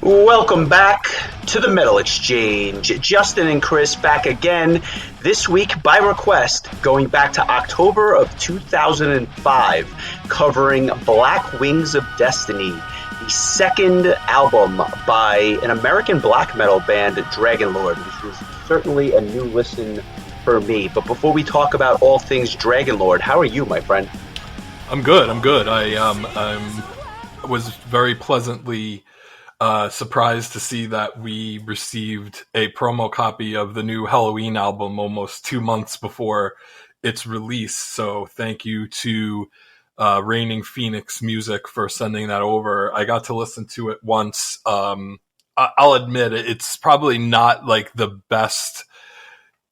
Welcome back to the Metal Exchange. Justin and Chris back again this week by request, going back to October of 2005, covering Black Wings of Destiny, the second album by an American black metal band, Dragonlord, which was certainly a new listen for me. But before we talk about all things Dragonlord, how are you, my friend? I'm good. I was very pleasantly surprised to see that we received a promo copy of the new Halloween album almost 2 months before its release. So thank you to Reigning Phoenix Music for sending that over. I got to listen to it once. I'll admit it's probably not like the best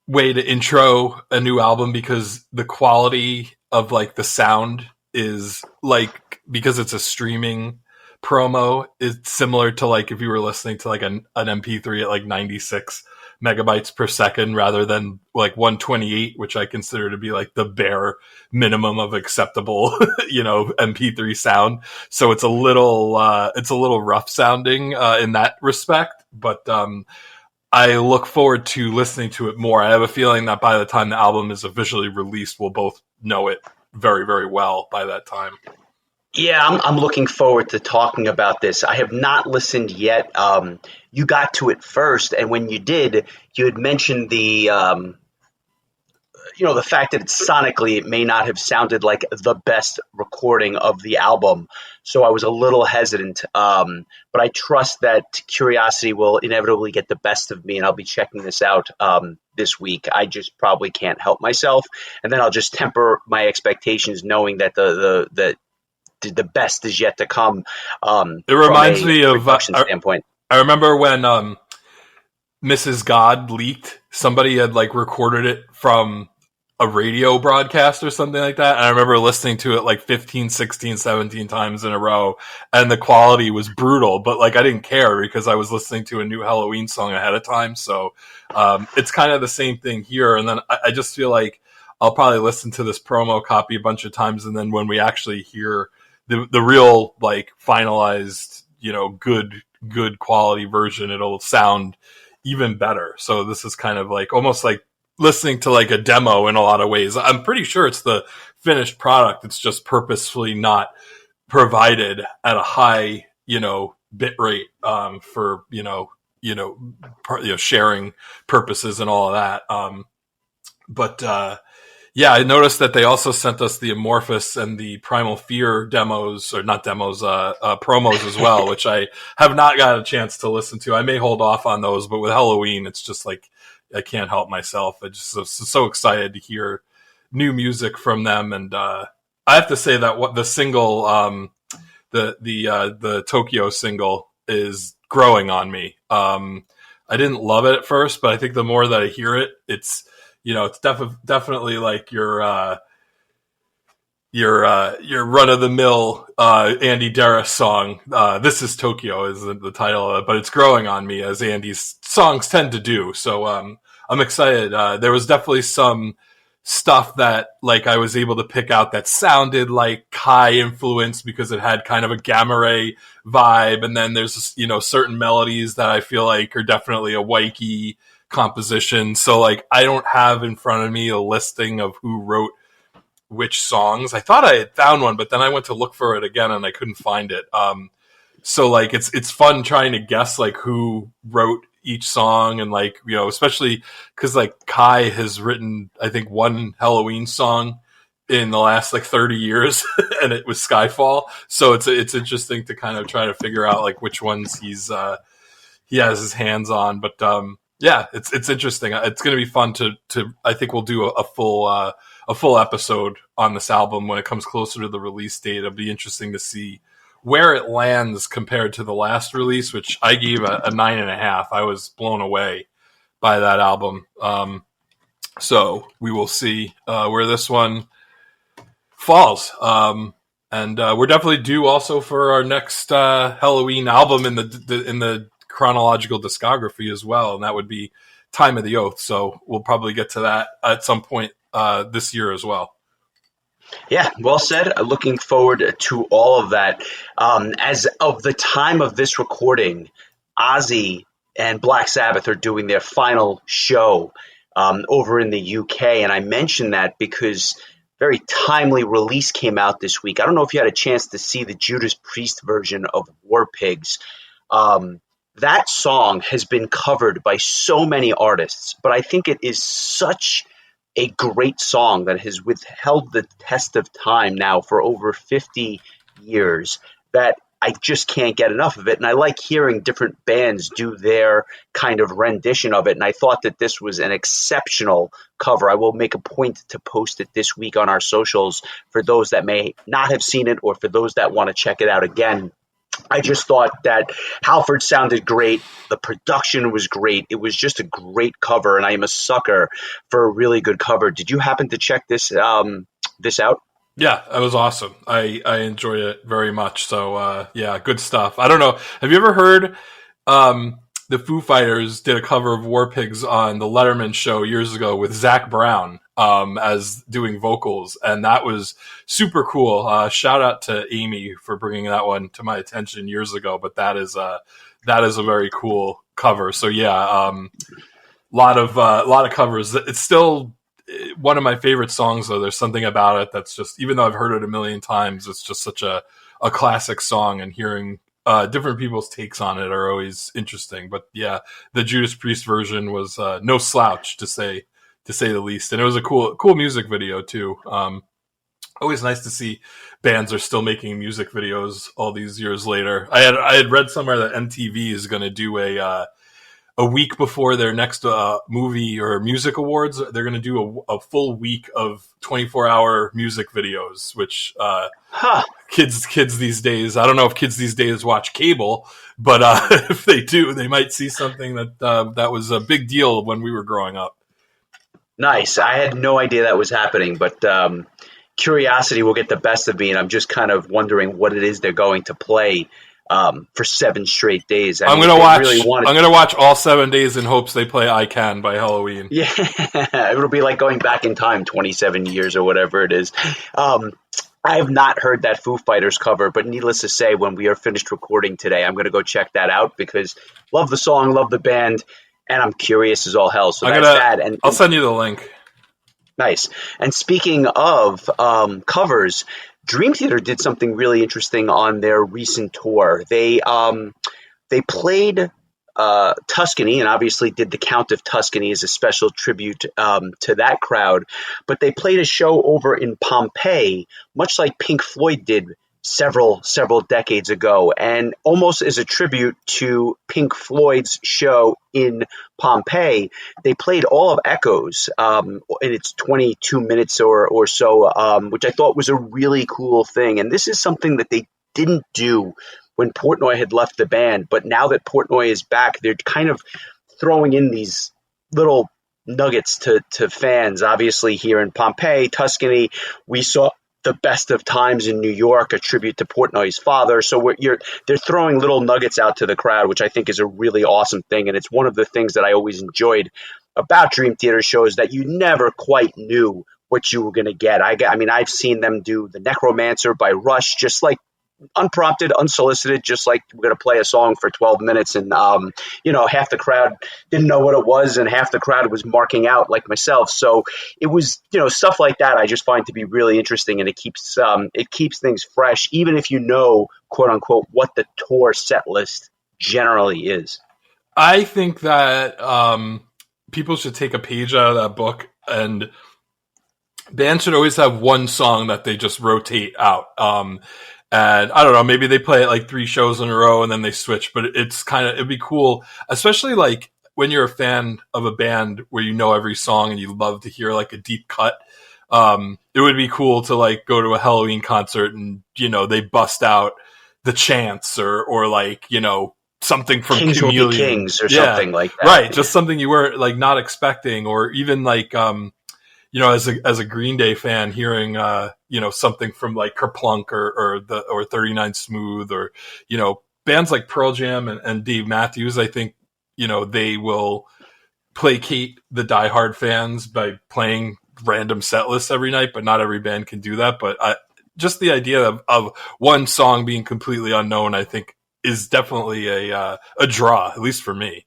way to intro a new album because the quality of like the sound is like, because it's a streaming promo, it's similar to like if you were listening to like an MP3 at like 96 megabytes per second rather than like 128, which I consider to be like the bare minimum of acceptable, MP3 sound. So it's a little rough sounding in that respect, but I look forward to listening to it more. I have a feeling that by the time the album is officially released, we'll both know it very, very well by that time. Yeah, I'm looking forward to talking about this. I have not listened yet. You got to it first, and when you did, you had mentioned the fact that sonically it may not have sounded like the best recording of the album. So I was a little hesitant, but I trust that curiosity will inevitably get the best of me, and I'll be checking this out this week. I just probably can't help myself, and then I'll just temper my expectations, knowing that the best is yet to come. It reminds me of production standpoint. I remember when Mrs. God leaked. Somebody had like recorded it from a radio broadcast or something like that. And I remember listening to it like 15, 16, 17 times in a row. And the quality was brutal, but like I didn't care because I was listening to a new Halloween song ahead of time. So it's kind of the same thing here. And then I just feel like I'll probably listen to this promo copy a bunch of times. And then when we actually hear the real like finalized, good quality version, it'll sound even better. So this is kind of like almost like listening to like a demo in a lot of ways. I'm pretty sure it's the finished product. It's just purposefully not provided at a high, bit rate for sharing purposes and all of that. Yeah, I noticed that they also sent us the Amorphous and the Primal Fear demos, or not demos, promos as well, which I have not got a chance to listen to. I may hold off on those, but with Halloween, it's just like I can't help myself. I just so excited to hear new music from them, and I have to say that what the single, the Tokyo single, is growing on me. I didn't love it at first, but I think the more that I hear it, it's definitely like your run of the mill Andy Darris song. This is Tokyo is the title of it, but it's growing on me, as Andy's songs tend to do. So I'm excited. There was definitely some stuff that like I was able to pick out that sounded like Kai influence because it had kind of a gamma ray vibe, and then there's certain melodies that I feel like are definitely a Waiki composition. So like I don't have in front of me a listing of who wrote which songs. I thought I had found one, but then I went to look for it again and I couldn't find it. So like it's fun trying to guess like who wrote each song, and like especially because like Kai has written I think one Halloween song in the last like 30 years and it was Skyfall. So it's interesting to kind of try to figure out like which ones he has his hands on. But yeah, it's interesting. It's going to be fun to I think we'll do a full episode on this album when it comes closer to the release date. It'll be interesting to see where it lands compared to the last release, which I gave a 9.5. I was blown away by that album. So we will see where this one falls. And we're definitely due also for our next Halloween album in the chronological discography as well, and that would be Time of the Oath. So we'll probably get to that at some point this year as well. Yeah, well said. Looking forward to all of that. As of the time of this recording, Ozzy and Black Sabbath are doing their final show over in the UK, and I mentioned that because very timely release came out this week. I don't know if you had a chance to see the Judas Priest version of War Pigs. Um, that song has been covered by so many artists, but I think it is such a great song that has withheld the test of time now for over 50 years that I just can't get enough of it. And I like hearing different bands do their kind of rendition of it. And I thought that this was an exceptional cover. I will make a point to post it this week on our socials for those that may not have seen it or for those that want to check it out again. I just thought that Halford sounded great. The production was great. It was just a great cover, and I am a sucker for a really good cover. Did you happen to check this out? Yeah, that was awesome. I enjoy it very much. So, yeah, good stuff. I don't know. Have you ever heard the Foo Fighters did a cover of War Pigs on the Letterman show years ago with Zach Brown as doing vocals, and that was super cool. Shout out to Amy for bringing that one to my attention years ago. But that is a very cool cover. So yeah, lot of covers. It's still one of my favorite songs, though. There's something about it that's just, even though I've heard it a million times, it's just such a classic song, and hearing different people's takes on it are always interesting. But yeah, the Judas Priest version was no slouch, to say the least, and it was a cool music video too. Always nice to see bands are still making music videos all these years later. I had read somewhere that MTV is going to do a week before their next movie or music awards. They're going to do a full week of 24-hour music videos, which kids these days, I don't know if kids these days watch cable, but if they do, they might see something that was a big deal when we were growing up. Nice. I had no idea that was happening, but curiosity will get the best of me, and I'm just kind of wondering what it is they're going to play for 7 straight days. I'm going to watch all 7 days in hopes they play I Can by Halloween. Yeah, it'll be like going back in time 27 years or whatever it is. I have not heard that Foo Fighters cover, but needless to say, when we are finished recording today, I'm going to go check that out because love the song, love the band, and I'm curious as all hell. So that's that. And I'll send you the link. Nice. And speaking of covers, Dream Theater did something really interesting on their recent tour. They played Tuscany, and obviously did the Count of Tuscany as a special tribute to that crowd. But they played a show over in Pompeii, much like Pink Floyd did several decades ago, and almost as a tribute to Pink Floyd's show in Pompeii, they played all of Echoes in its 22 minutes or so, which I thought was a really cool thing. And this is something that they didn't do when Portnoy had left the band, but now that Portnoy is back, they're kind of throwing in these little nuggets to fans. Obviously, here in Pompeii, Tuscany, we saw The Best of Times in New York, a tribute to Portnoy's father. So they're throwing little nuggets out to the crowd, which I think is a really awesome thing. And it's one of the things that I always enjoyed about Dream Theater shows, that you never quite knew what you were going to get. I mean, I've seen them do The Necromancer by Rush, just like unprompted, unsolicited, just like we're going to play a song for 12 minutes. And, half the crowd didn't know what it was, and half the crowd was marking out like myself. So it was, stuff like that I just find to be really interesting, and it keeps things fresh, even if you know, quote unquote, what the tour set list generally is. I think that people should take a page out of that book, and bands should always have one song that they just rotate out. And I don't know, maybe they play it like 3 shows in a row and then they switch, but it'd be cool, especially like when you're a fan of a band where you know every song and you love to hear like a deep cut. It would be cool to like go to a Halloween concert and, they bust out The Chants or like, something from Kings Chameleon. Will Be Kings or something like that. Right. Just something you weren't like not expecting, or even like, as a Green Day fan, hearing something from like Kerplunk or 39 Smooth, or bands like Pearl Jam and Dave Matthews, I think they will placate the diehard fans by playing random set lists every night, but not every band can do that. But just the idea of one song being completely unknown, I think is definitely a draw, at least for me.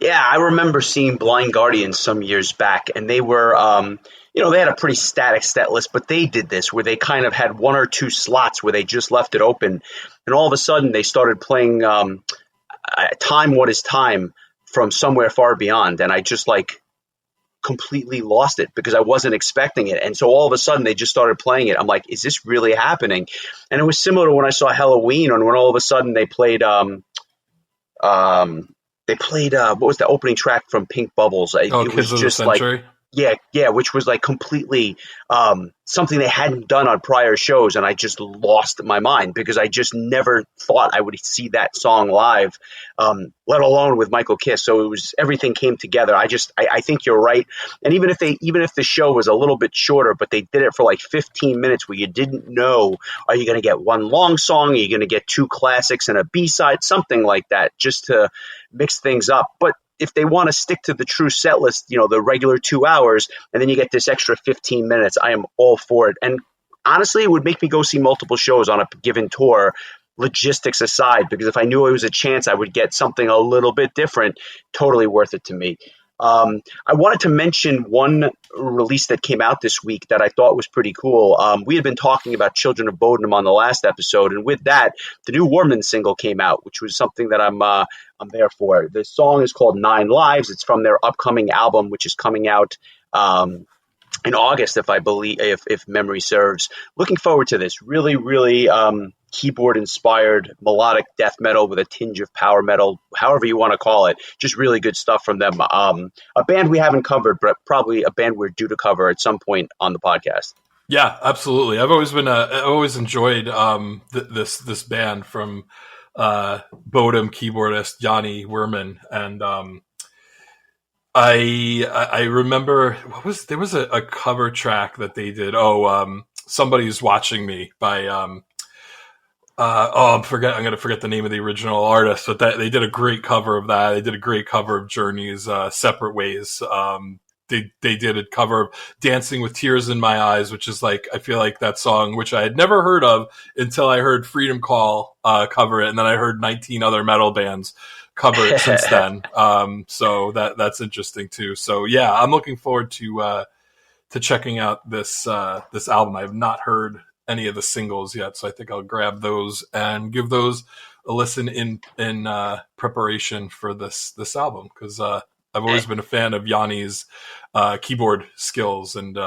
Yeah, I remember seeing Blind Guardians some years back, and they were, they had a pretty static set list, but they did this where they kind of had one or two slots where they just left it open, and all of a sudden they started playing Time What Is Time from Somewhere Far Beyond, and I just like completely lost it because I wasn't expecting it. And so all of a sudden they just started playing it. I'm like, is this really happening? And it was similar to when I saw Halloween, and when all of a sudden they played what was the opening track from Pink Bubbles? It Kids was of just the like Century. yeah, which was like completely something they hadn't done on prior shows, and I just lost my mind because I just never thought I would see that song live, let alone with Michael Kiss. So it was everything came together. I think you're right, and even if the show was a little bit shorter, but they did it for like 15 minutes where you didn't know, are you going to get one long song, are you going to get two classics and a B-side, something like that, just to mix things up. But if they want to stick to the true set list, the regular 2 hours, and then you get this extra 15 minutes, I am all for it. And honestly, it would make me go see multiple shows on a given tour, logistics aside, because if I knew it was a chance I would get something a little bit different, totally worth it to me. I wanted to mention one release that came out this week that I thought was pretty cool. We had been talking about Children of Bodom on the last episode, and with that, the new Warman single came out, which was something that I'm there for. The song is called Nine Lives. It's from their upcoming album, which is coming out in August, if memory serves. Looking forward to this. Really, really keyboard-inspired melodic death metal with a tinge of power metal, however you want to call it. Just really good stuff from them. A band we haven't covered, but probably a band we're due to cover at some point on the podcast. Yeah, absolutely. I've always enjoyed this band from Bodom keyboardist Yanni Werman, and I remember there was a cover track that they did. Somebody's Watching Me by I'm going to forget the name of the original artist, but they did a great cover of that. They did a great cover of Journey's Separate Ways. They did a cover of Dancing with Tears in My Eyes, which is like, I feel like that song, which I had never heard of until I heard Freedom Call cover it, and then I heard 19 other metal bands cover it since then. So that's interesting too. So yeah, I'm looking forward to checking out this album. I have not heard any of the singles yet, so I think I'll grab those and give those a listen in preparation for this album, because I've always been a fan of Yanni's keyboard skills, and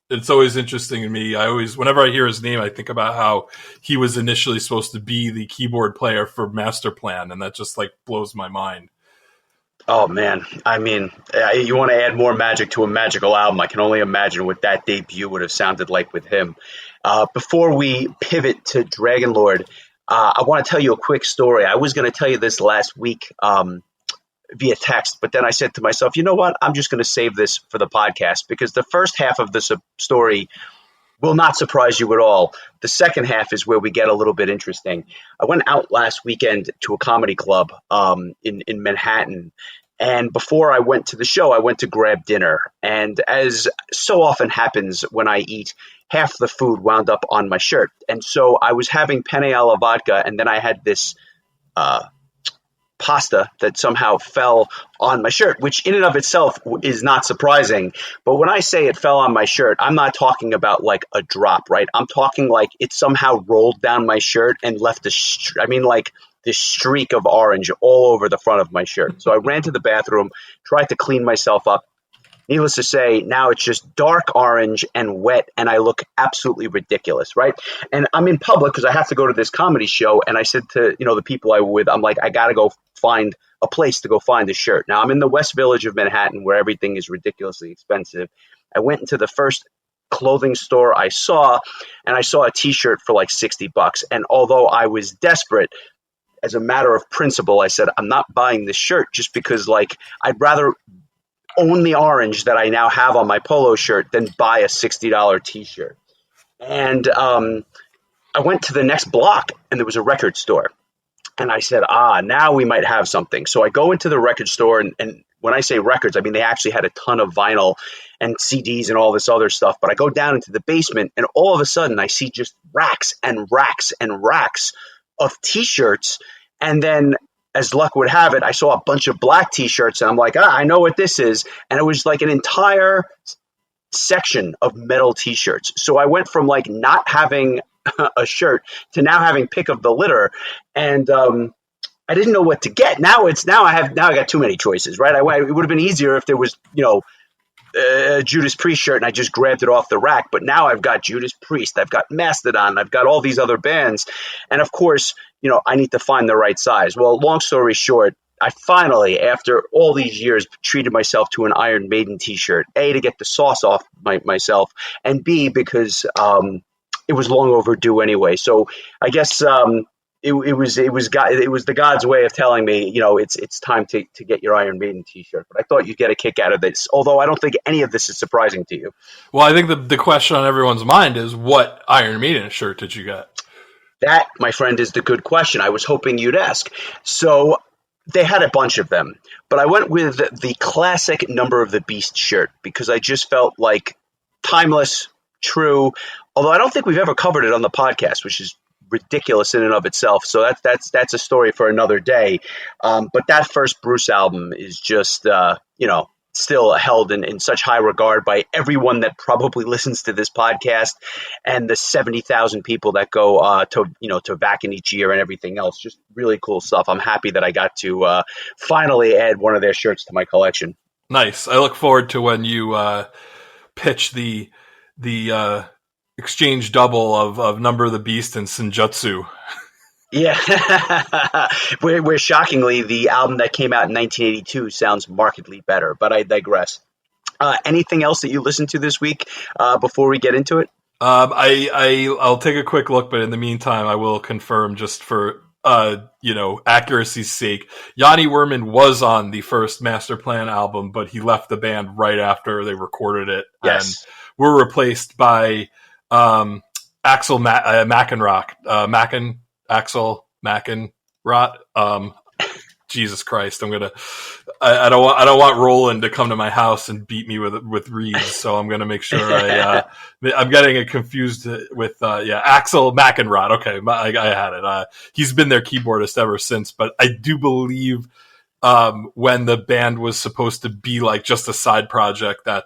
it's always interesting to me. Whenever I hear his name, I think about how he was initially supposed to be the keyboard player for Master Plan, and that just like blows my mind. Oh man, I mean, you want to add more magic to a magical album. I can only imagine what that debut would have sounded like with him. Before we pivot to Dragonlord, I want to tell you a quick story. I was going to tell you this last week via text, but then I said to myself, you know what? I'm just going to save this for the podcast, because the first half of this story will not surprise you at all. The second half is where we get a little bit interesting. I went out last weekend to a comedy club in Manhattan. And before I went to the show, I went to grab dinner. And as so often happens when I eat, half the food wound up on my shirt. And so I was having penne alla vodka, and then I had this pasta that somehow fell on my shirt, which in and of itself is not surprising. But when I say it fell on my shirt, I'm not talking about like a drop, right? I'm talking like it somehow rolled down my shirt and left this streak of orange all over the front of my shirt. So I ran to the bathroom, tried to clean myself up. Needless to say, now it's just dark orange and wet, and I look absolutely ridiculous, right? And I'm in public because I have to go to this comedy show, and I said to the people I were with, I'm like, I got to go find a place to go find a shirt. Now, I'm in the West Village of Manhattan, where everything is ridiculously expensive. I went into the first clothing store I saw, and I saw a T-shirt for like $60. And although I was desperate, as a matter of principle, I said, I'm not buying this shirt just because, like, I'd rather own the orange that I now have on my polo shirt than buy a $60 T-shirt. And I went to the next block, and there was a record store. And I said, now we might have something. So I go into the record store, and when I say records, I mean they actually had a ton of vinyl and CDs and all this other stuff. But I go down into the basement, and all of a sudden I see just racks and racks and racks of T-shirts, and then, as luck would have it, I saw a bunch of black T-shirts, and I'm like, I know what this is, and it was like an entire section of metal T-shirts. So I went from like not having a shirt to now having pick of the litter, and I didn't know what to get. Now I got too many choices, right? It would have been easier if there was, Judas Priest shirt and I just grabbed it off the rack. But now I've got Judas Priest, I've got Mastodon, I've got all these other bands. And of course, I need to find the right size. Well, long story short, I finally, after all these years, treated myself to an Iron Maiden t-shirt, A, to get the sauce off myself, and B, because it was long overdue anyway. So I guess it was the God's way of telling me, it's time to get your Iron Maiden t-shirt. But I thought you'd get a kick out of this, although I don't think any of this is surprising to you. Well, I think the question on everyone's mind is, what Iron Maiden shirt did you get? That, my friend, is the good question. I was hoping you'd ask. So they had a bunch of them, but I went with the classic Number of the Beast shirt because I just felt like timeless, true. Although I don't think we've ever covered it on the podcast, which is ridiculous in and of itself. So that's a story for another day. But that first Bruce album is just still held in such high regard by everyone that probably listens to this podcast, and the 70,000 people that go to Wacken each year and everything else. Just really cool stuff. I'm happy that I got to finally add one of their shirts to my collection. Nice. I look forward to when you pitch the exchange double of Number of the Beast and Senjutsu. Yeah, where shockingly the album that came out in 1982 sounds markedly better, but I digress. Anything else that you listened to this week before we get into it? I'll take a quick look, but in the meantime, I will confirm just for accuracy's sake. Yanni Werman was on the first Master Plan album, but he left the band right after they recorded it, yes, and were replaced by Axel McEnrock. Axel McEnrock. Jesus Christ! I don't want Roland to come to my house and beat me with reeds, so I'm gonna make sure I'm getting it confused with Axel McEnrock. Okay, I had it. He's been their keyboardist ever since, but I do believe when the band was supposed to be like just a side project that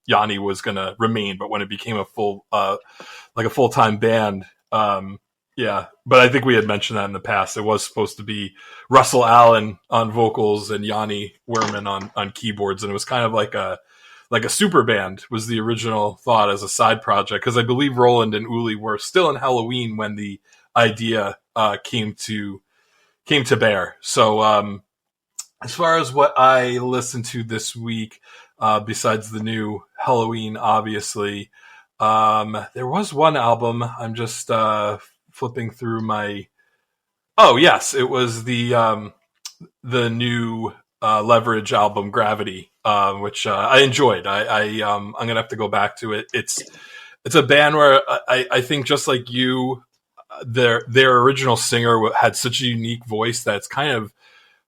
Yanni was gonna remain, but when it became a full-time band. Yeah, but I think we had mentioned that in the past. It was supposed to be Russell Allen on vocals and Yanni Werman on keyboards, and it was kind of like a super band was the original thought as a side project, because I believe Roland and Uli were still in Halloween when the idea came to bear. So as far as what I listened to this week, besides the new Halloween, obviously, there was one album. I'm just flipping through my. Oh yes, it was the new Leverage album, Gravity, which I enjoyed. I'm gonna have to go back to it. It's a band where I think, just like you, their original singer had such a unique voice that it's kind of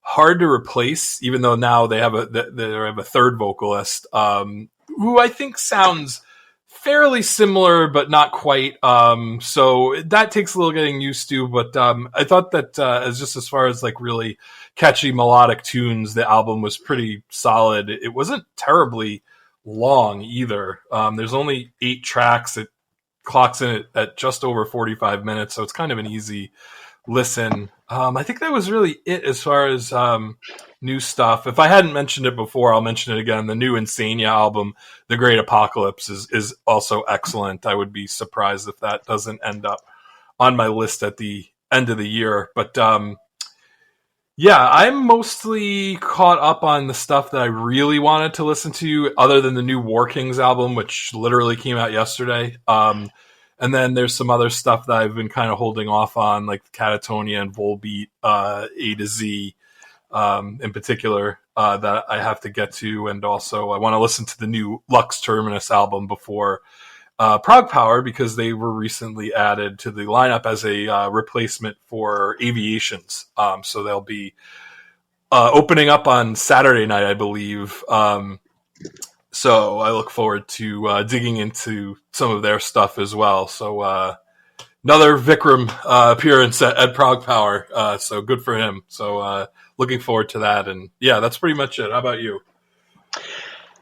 hard to replace. Even though now they have a third vocalist, who I think sounds fairly similar, but not quite. So that takes a little getting used to. But I thought that as far as like really catchy melodic tunes, the album was pretty solid. It wasn't terribly long either. There's only 8 tracks. It clocks in at just over 45 minutes, so it's kind of an easy listen. I think that was really it as far as new stuff. If I hadn't mentioned it before, I'll mention it again. The new Insania album, The Great Apocalypse, is also excellent. I would be surprised if that doesn't end up on my list at the end of the year. But yeah, I'm mostly caught up on the stuff that I really wanted to listen to, other than the new War Kings album, which literally came out yesterday. And then there's some other stuff that I've been kind of holding off on, like Catatonia and Volbeat, A to Z, in particular, that I have to get to. And also I want to listen to the new Lux Terminus album before Prague Power, because they were recently added to the lineup as a replacement for Aviations. So they'll be opening up on Saturday night, I believe. So I look forward to digging into some of their stuff as well. So Another Vikram appearance at Prague Power, so good for him. So looking forward to that, and yeah, that's pretty much it. How about you?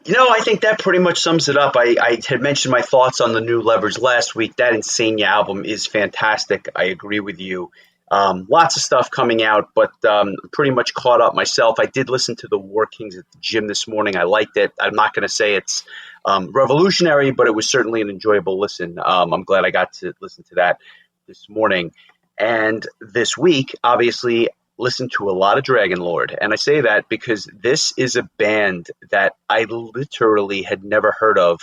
I think that pretty much sums it up. I had mentioned my thoughts on the new Leverage last week. That Insania album is fantastic. I agree with you. Lots of stuff coming out, but pretty much caught up myself. I did listen to the War Kings at the gym this morning. I liked it. I'm not going to say it's revolutionary, but it was certainly an enjoyable listen. I'm glad I got to listen to that this morning. And this week, obviously, listened to a lot of Dragonlord. And I say that because this is a band that I literally had never heard of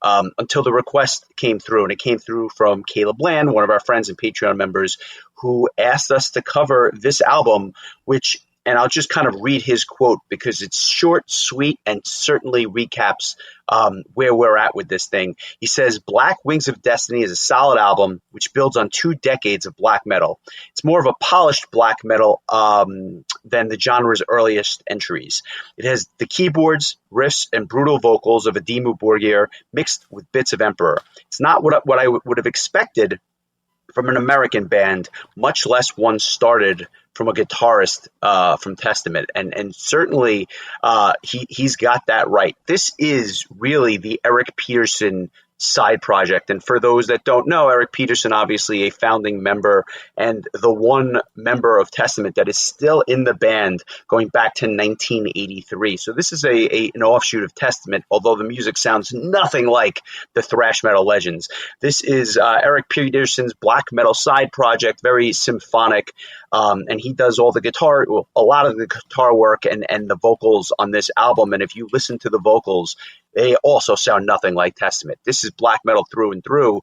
until the request came through. And it came through from Caleb Land, one of our friends and Patreon members, who asked us to cover this album, which, and I'll just kind of read his quote because it's short, sweet, and certainly recaps where we're at with this thing. He says, Black Wings of Destiny is a solid album which builds on 2 decades of black metal. It's more of a polished black metal than the genre's earliest entries. It has the keyboards, riffs, and brutal vocals of a Dimmu Borgir mixed with bits of Emperor. It's not what I would have expected from an American band, much less one started from a guitarist from Testament. And certainly he's got that right. This is really the Eric Peterson side project. And for those that don't know, Eric Peterson, obviously a founding member and the one member of Testament that is still in the band going back to 1983. So this is an offshoot of Testament, although the music sounds nothing like the thrash metal legends. This is Eric Peterson's black metal side project, very symphonic. And he does all the guitar, well, a lot of the guitar work and the vocals on this album. And if you listen to the vocals, they also sound nothing like Testament. This is black metal through and through.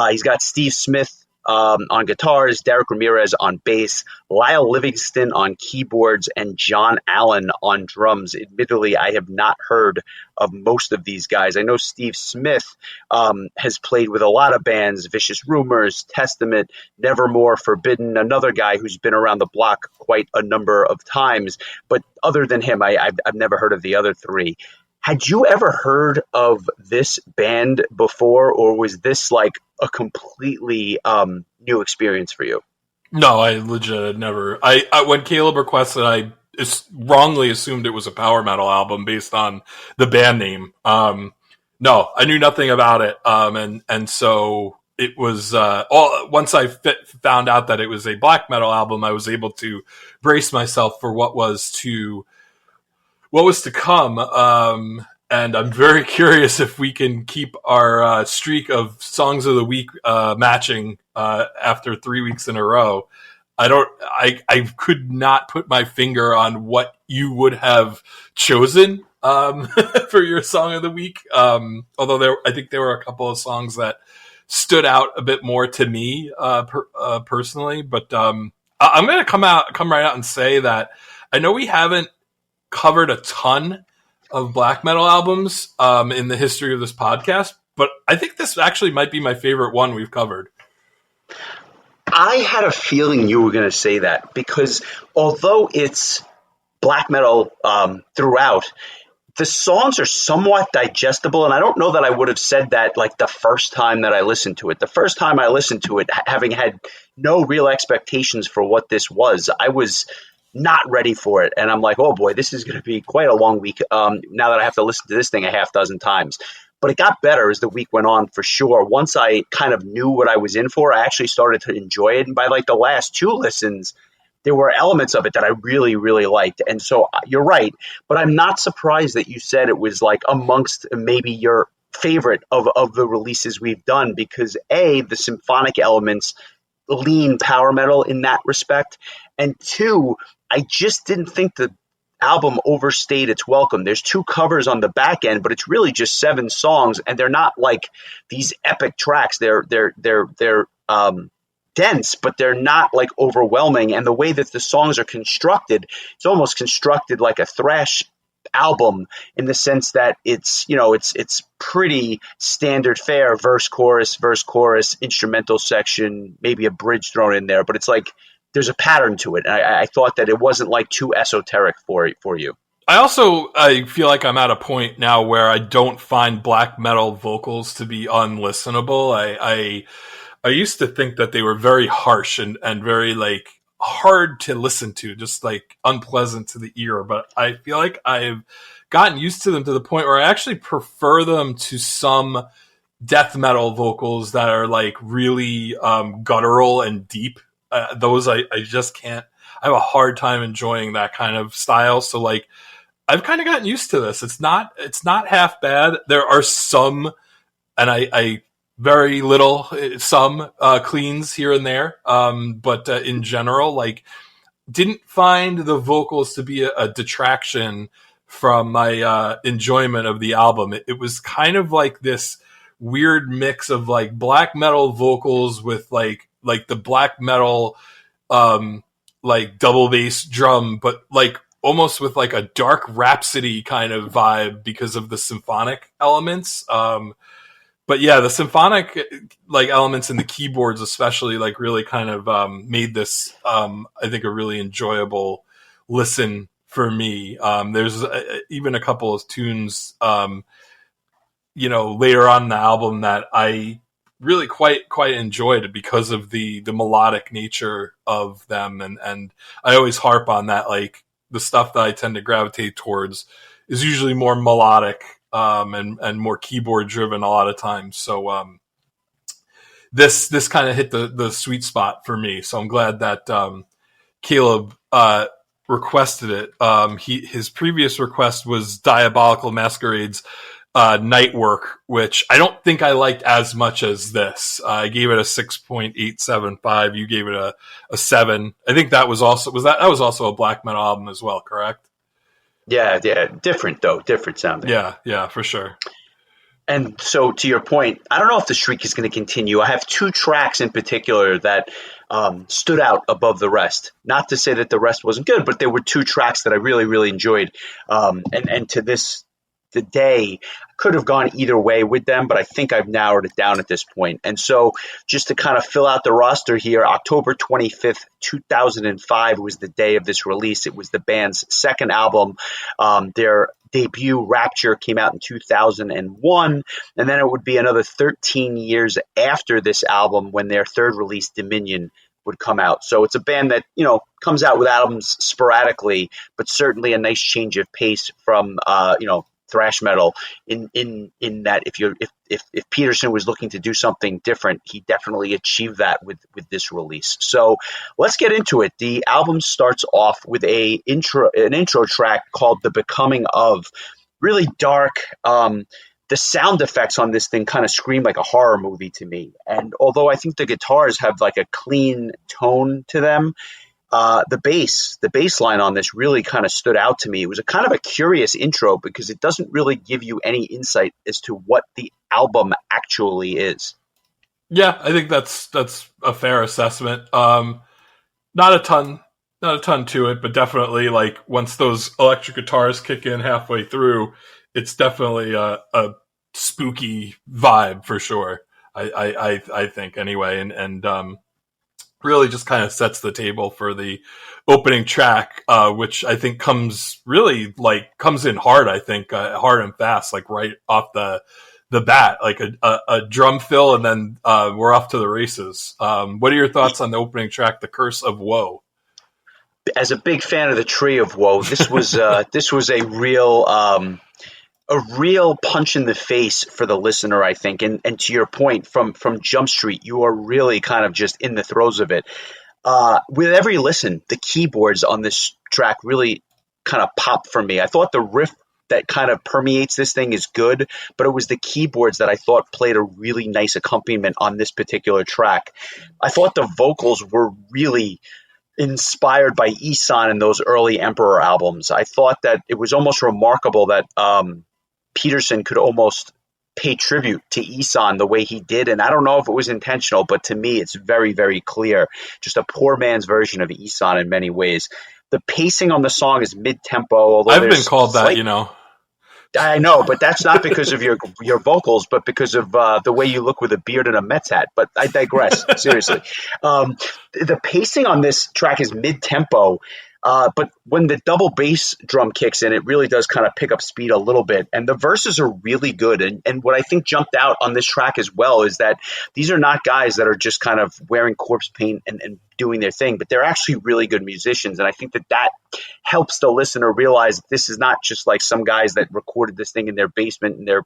He's got Steve Smith on guitars, Derek Ramirez on bass, Lyle Livingston on keyboards, and John Allen on drums. Admittedly, I have not heard of most of these guys. I know Steve Smith has played with a lot of bands, Vicious Rumors, Testament, Nevermore, Forbidden, another guy who's been around the block quite a number of times. But other than him, I've never heard of the other 3. Had you ever heard of this band before, or was this like a completely new experience for you? No, I legit had never. I when Caleb requested, I wrongly assumed it was a power metal album based on the band name. No, I knew nothing about it, and so it was once I found out that it was a black metal album, I was able to brace myself for what was to come. And I'm very curious if we can keep our streak of songs of the week matching after 3 weeks in a row. I could not put my finger on what you would have chosen for your song of the week. Although I think there were a couple of songs that stood out a bit more to me personally. But I'm going to come right out and say that I know we haven't covered a ton of black metal albums in the history of this podcast, but I think this actually might be my favorite one we've covered. I had a feeling you were going to say that because although it's black metal throughout, the songs are somewhat digestible, and I don't know that I would have said that like the first time that I listened to it. The first time I listened to it, having had no real expectations for what this was, I was not ready for it. And I'm like, oh boy, this is going to be quite a long week now that I have to listen to this thing a half dozen times. But it got better as the week went on for sure. Once I kind of knew what I was in for, I actually started to enjoy it. And by like the last 2 listens, there were elements of it that I really, really liked. And so you're right. But I'm not surprised that you said it was like amongst maybe your favorite of the releases we've done because A, the symphonic elements lean power metal in that respect. And 2, I just didn't think the album overstayed its welcome. There's 2 covers on the back end, but it's really just 7 songs, and they're not like these epic tracks. They're dense, but they're not like overwhelming. And the way that the songs are constructed, it's almost constructed like a thrash album in the sense that it's pretty standard fare, verse chorus, instrumental section, maybe a bridge thrown in there, but it's like there's a pattern to it. And I thought that it wasn't like too esoteric for you. I feel like I'm at a point now where I don't find black metal vocals to be unlistenable. I used to think that they were very harsh and very like hard to listen to, just like unpleasant to the ear. But I feel like I've gotten used to them to the point where I actually prefer them to some death metal vocals that are like really guttural and deep. Those I just can't. I have a hard time enjoying that kind of style. So like I've kind of gotten used to this. It's not half bad. There are some, and I very little some cleans here and there. But in general, like didn't find the vocals to be a detraction from my enjoyment of the album. It was kind of like this weird mix of like black metal vocals with like the black metal like double bass drum, but like almost with like a dark rhapsody kind of vibe because of the symphonic elements. But yeah, the symphonic like elements in the keyboards especially like really kind of made this I think a really enjoyable listen for me. There's even a couple of tunes later on in the album that I really quite enjoyed because of the melodic nature of them, and I always harp on that. Like the stuff that I tend to gravitate towards is usually more melodic and more keyboard driven a lot of times. So this kind of hit the sweet spot for me. So I'm glad that Caleb requested it. His previous request was Diabolical Masquerade's Night Work, which I don't think I liked as much as this. I gave it a 6.875. You gave it a 7. I think that was also a black metal album as well, correct? Yeah, different sounding. Yeah, for sure. And so, to your point, I don't know if the streak is going to continue. I have 2 tracks in particular that stood out above the rest. Not to say that the rest wasn't good, but there were 2 tracks that I really, really enjoyed. And to the day, I could have gone either way with them, but I think I've narrowed it down at this point. And so, just to kind of fill out the roster here, October 25th, 2005 was the day of this release. It was the band's second album. Their debut, Rapture, came out in 2001, and then it would be another 13 years after this album when their third release, Dominion, would come out. So it's a band that, comes out with albums sporadically, but certainly a nice change of pace from, thrash metal in that if Peterson was looking to do something different, he definitely achieved that with this release. So let's get into it. The album starts off with an intro track called The Becoming Of. Really dark. The sound effects on this thing kind of scream like a horror movie to me. And although I think the guitars have like a clean tone to them, the bass line on this really kind of stood out to me. It was a kind of a curious intro because it doesn't really give you any insight as to what the album actually is. Yeah, I think that's a fair assessment. Not a ton to it, but definitely like once those electric guitars kick in halfway through, it's definitely a spooky vibe for sure. I think anyway, and really just kind of sets the table for the opening track, which I think comes in hard. I think hard and fast, like right off the bat, like a drum fill, and then we're off to the races. What are your thoughts on the opening track, "The Curse of Woe"? As a big fan of the Tree of Woe, this was a real punch in the face for the listener, I think. And to your point, from Jump Street, you are really kind of just in the throes of it. With every listen, the keyboards on this track really kind of pop for me. I thought the riff that kind of permeates this thing is good, but it was the keyboards that I thought played a really nice accompaniment on this particular track. I thought the vocals were really inspired by Ihsahn in those early Emperor albums. I thought that it was almost remarkable that Peterson could almost pay tribute to Ihsahn the way he did. And I don't know if it was intentional, but to me, it's very, very clear. Just a poor man's version of Ihsahn in many ways. The pacing on the song is mid-tempo. I've been called that, I know, but that's not because of your vocals, but because of the way you look with a beard and a Mets hat. But I digress, seriously. The pacing on this track is mid-tempo. But when the double bass drum kicks in, it really does kind of pick up speed a little bit. And the verses are really good. And what I think jumped out on this track as well is that these are not guys that are just kind of wearing corpse paint and doing their thing, but they're actually really good musicians. And I think that helps the listener realize that this is not just like some guys that recorded this thing in their basement and they're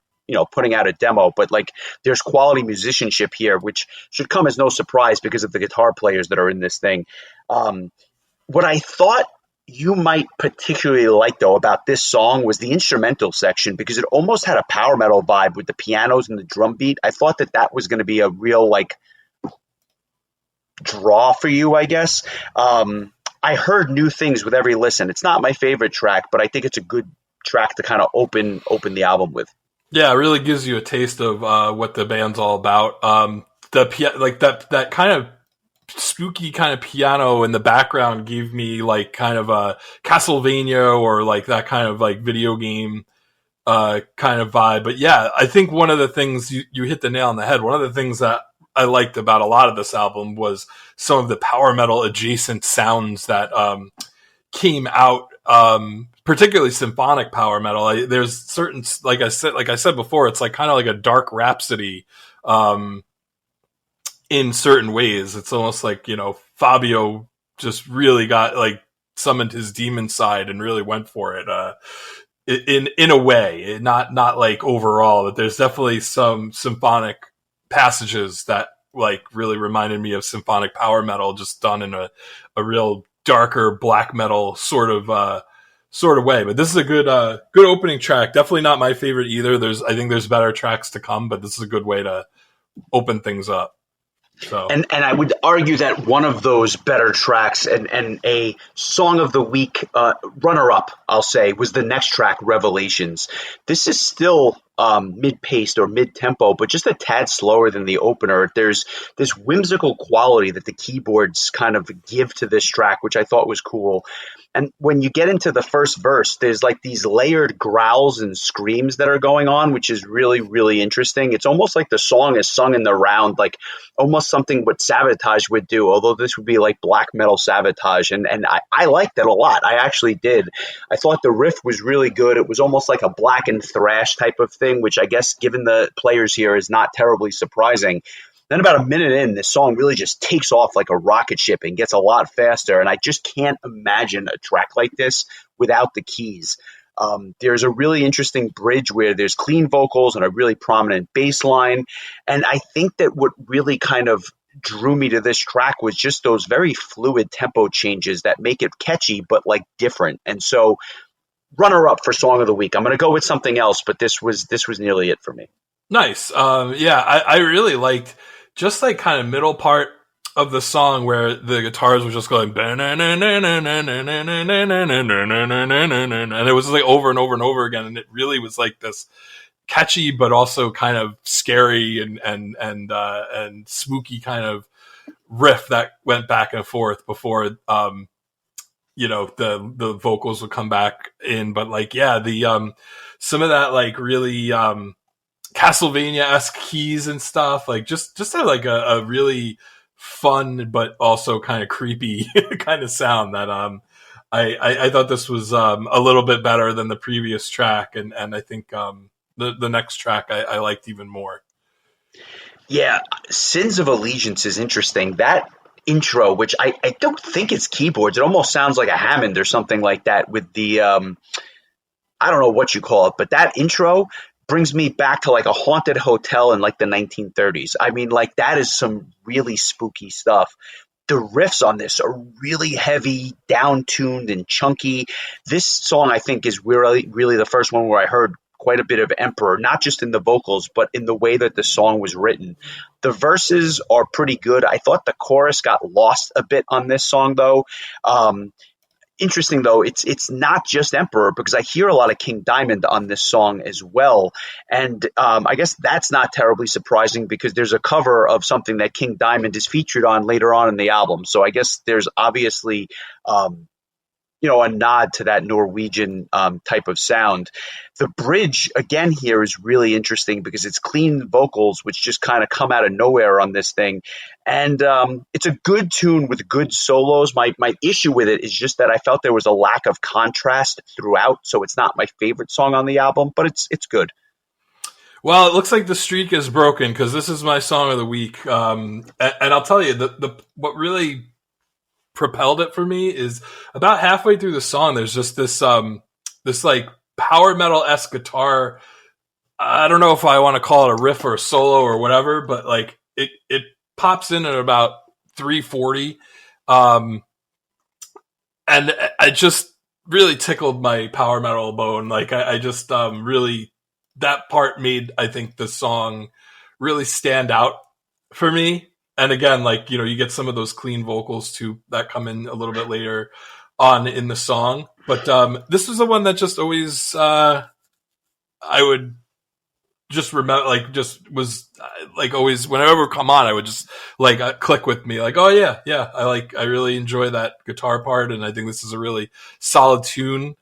putting out a demo, but like there's quality musicianship here, which should come as no surprise because of the guitar players that are in this thing. What I thought you might particularly like, though, about this song was the instrumental section, because it almost had a power metal vibe with the pianos and the drum beat. I thought that was going to be a real, like, draw for you, I guess. I heard new things with every listen. It's not my favorite track, but I think it's a good track to kind of open the album with. Yeah, it really gives you a taste of what the band's all about. That kind of spooky kind of piano in the background gave me like kind of a Castlevania or like that kind of like video game kind of vibe. But yeah, I think one of the things you hit the nail on the head. One of the things that I liked about a lot of this album was some of the power metal adjacent sounds that came out, particularly symphonic power metal. There's certain, like I said before, it's like kind of like a dark rhapsody in certain ways. It's almost like, Fabio just really got like summoned his demon side and really went for it. In a way, not like overall, but there's definitely some symphonic passages that like really reminded me of symphonic power metal, just done in a real darker black metal sort of way. But this is a good opening track. Definitely not my favorite either. I think there's better tracks to come, but this is a good way to open things up. So. And I would argue that one of those better tracks and a song of the week runner-up, I'll say, was the next track, Revelations. This is still mid-paced or mid-tempo, but just a tad slower than the opener. There's this whimsical quality that the keyboards kind of give to this track, which I thought was cool. And when you get into the first verse, there's like these layered growls and screams that are going on, which is really, really interesting. It's almost like the song is sung in the round, like almost something what Sabotage would do, although this would be like black metal Sabotage. And I liked that a lot. I actually did. I thought the riff was really good. It was almost like a blackened thrash type of thing, which I guess given the players here is not terribly surprising. Then about a minute in, this song really just takes off like a rocket ship and gets a lot faster. And I just can't imagine a track like this without the keys. There's a really interesting bridge where there's clean vocals and a really prominent bass line. And I think that what really kind of drew me to this track was just those very fluid tempo changes that make it catchy, but like different. And so runner up for song of the week. I'm going to go with something else, but this was nearly it for me. Nice. Yeah, I really liked just like kind of middle part of the song where the guitars were just going and it was like over and over and over again, and it really was like this catchy but also kind of scary and spooky kind of riff that went back and forth before the vocals would come back in. But like, yeah, the some of that like really Castlevania-esque keys and stuff, like just had like a really fun but also kind of creepy kind of sound that I thought this was a little bit better than the previous track, and I think the next track I liked even more. Yeah, Sins of Allegiance is interesting. That intro, which I don't think it's keyboards, it almost sounds like a Hammond or something like that with the I don't know what you call it, but that intro brings me back to like a haunted hotel in like the 1930s. I mean, like that is some really spooky stuff. The riffs on this are really heavy, down-tuned, and chunky. This song, I think, is really, really the first one where I heard quite a bit of Emperor, not just in the vocals, but in the way that the song was written. The verses are pretty good. I thought the chorus got lost a bit on this song, though. Interesting, though, it's not just Emperor, because I hear a lot of King Diamond on this song as well. And I guess that's not terribly surprising because there's a cover of something that King Diamond is featured on later on in the album. So I guess there's obviously a nod to that Norwegian type of sound. The bridge again here is really interesting because it's clean vocals, which just kind of come out of nowhere on this thing, and it's a good tune with good solos. My issue with it is just that I felt there was a lack of contrast throughout, so it's not my favorite song on the album, but it's good. Well, it looks like the streak is broken because this is my song of the week, and I'll tell you the what really propelled it for me is about halfway through the song. There's just this like power metal-esque guitar. I don't know if I want to call it a riff or a solo or whatever, but like it pops in at about 340, and I just really tickled my power metal bone. Like I just really, that part made, I think, the song really stand out for me. And again, like, you get some of those clean vocals too that come in a little bit later on in the song. But this was the one that just always, I would just remember, like, just was like always, whenever it would come on, I would just like click with me, like, oh yeah, I really enjoy that guitar part, and I think this is a really solid tune.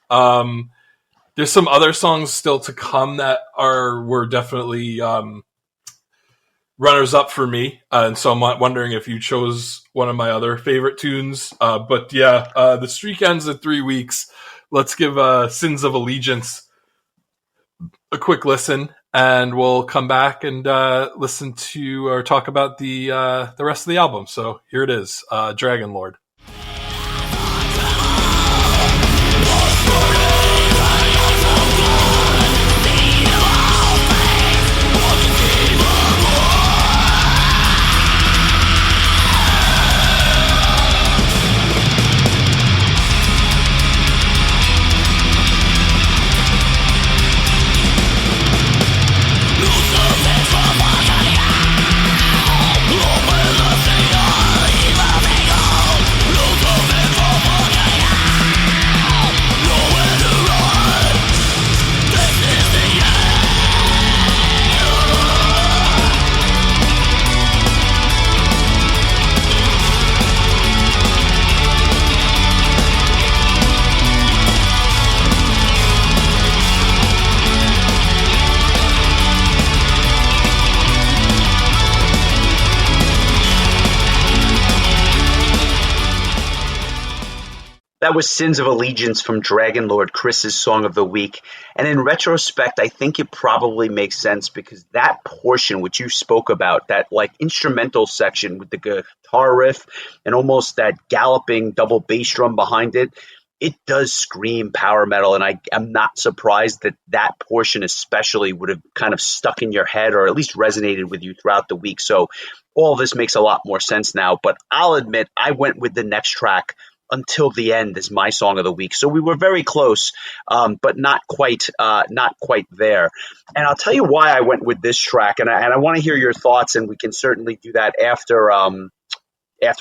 There's some other songs still to come that were definitely runners up for me, and so I'm wondering if you chose one of my other favorite tunes. But yeah, the streak ends at 3 weeks. Let's give Sins of Allegiance a quick listen, and we'll come back and listen to or talk about the rest of the album. So here it is, Dragonlord. That was Sins of Allegiance from Dragonlord, Chris's song of the week. And in retrospect, I think it probably makes sense because that portion which you spoke about, that like instrumental section with the guitar riff and almost that galloping double bass drum behind it, it does scream power metal. And I am not surprised that that portion especially would have kind of stuck in your head or at least resonated with you throughout the week. So all this makes a lot more sense now. But I'll admit, I went with the next track, Until the End, is my song of the week. So we were very close, but not quite there. And I'll tell you why I went with this track, and I want to hear your thoughts, and we can certainly do that after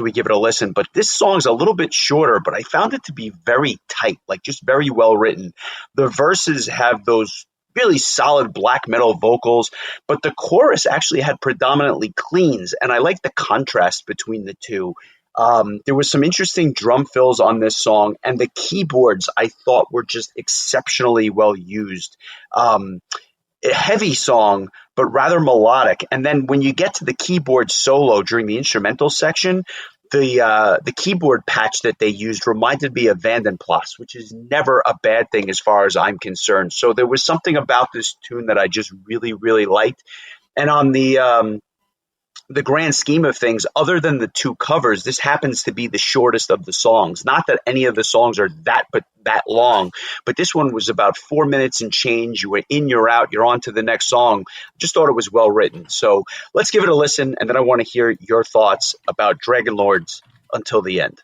we give it a listen. But this song's a little bit shorter, but I found it to be very tight, like just very well written. The verses have those really solid black metal vocals, but the chorus actually had predominantly cleans, and I like the contrast between the two. There was some interesting drum fills on this song, and the keyboards I thought were just exceptionally well used. A heavy song, but rather melodic. And then when you get to the keyboard solo during the instrumental section, the keyboard patch that they used reminded me of Vandenplas, which is never a bad thing as far as I'm concerned. So there was something about this tune that I just really, really liked. And on the grand scheme of things, other than the two covers, this happens to be the shortest of the songs. Not that any of the songs are that long, but this one was about 4 minutes and change. You were in, you're out, you're on to the next song. Just thought it was well written. So let's give it a listen, and then I want to hear your thoughts about Dragonlord's Until the End.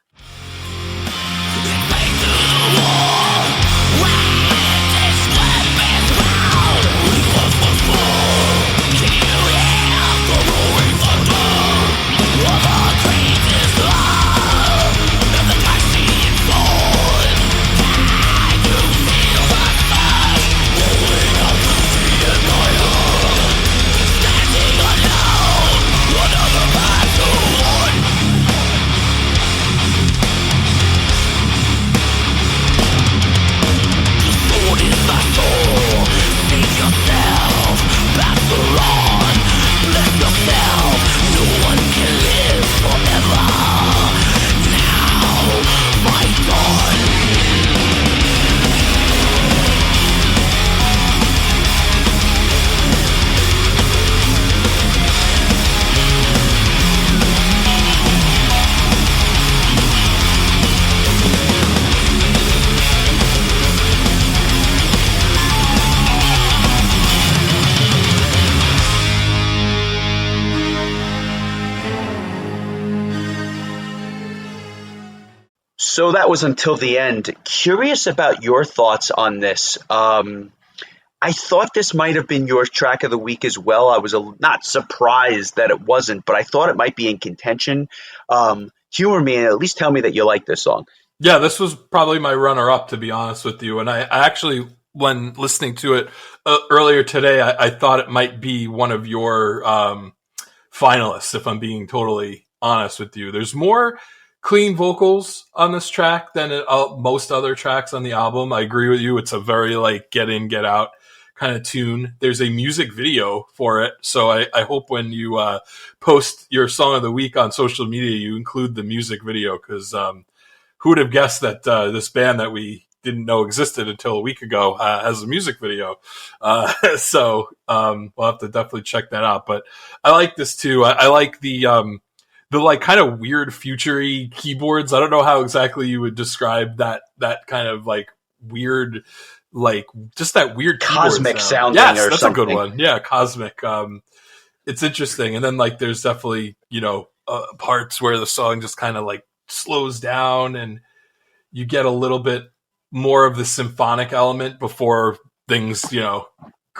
So that was Until the End. Curious about your thoughts on this. I thought this might have been your track of the week as well. I was not surprised that it wasn't, but I thought it might be in contention. Humor me and at least tell me that you like this song. Yeah, this was probably my runner-up, to be honest with you. And I actually, when listening to it earlier today, I thought it might be one of your finalists, if I'm being totally honest with you. There's more clean vocals on this track than most other tracks on the album. I agree with you. It's a very like get in, get out kind of tune. There's a music video for it. So I hope when you post your song of the week on social media, you include the music video, because who would have guessed that this band that we didn't know existed until a week ago has a music video. So we'll have to definitely check that out. But I like this too. I like the like kind of weird future-y keyboards. I don't know how exactly you would describe that kind of like weird, like just that weird cosmic sounding. Yes, or that's something. a good one. Yeah, cosmic. It's interesting. And then like there's definitely, parts where the song just kind of like slows down and you get a little bit more of the symphonic element before things, go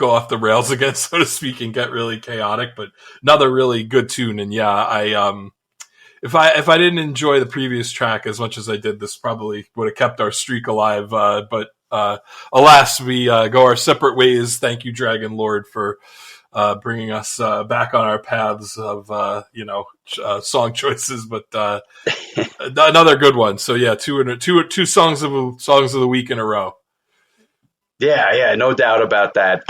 off the rails again, so to speak, and get really chaotic. But another really good tune. And yeah, if I didn't enjoy the previous track as much as I did, this probably would have kept our streak alive. But alas, we go our separate ways. Thank you, Dragonlord, for bringing us back on our paths of song choices. But another good one. So yeah, two songs of the week in a row. Yeah, no doubt about that.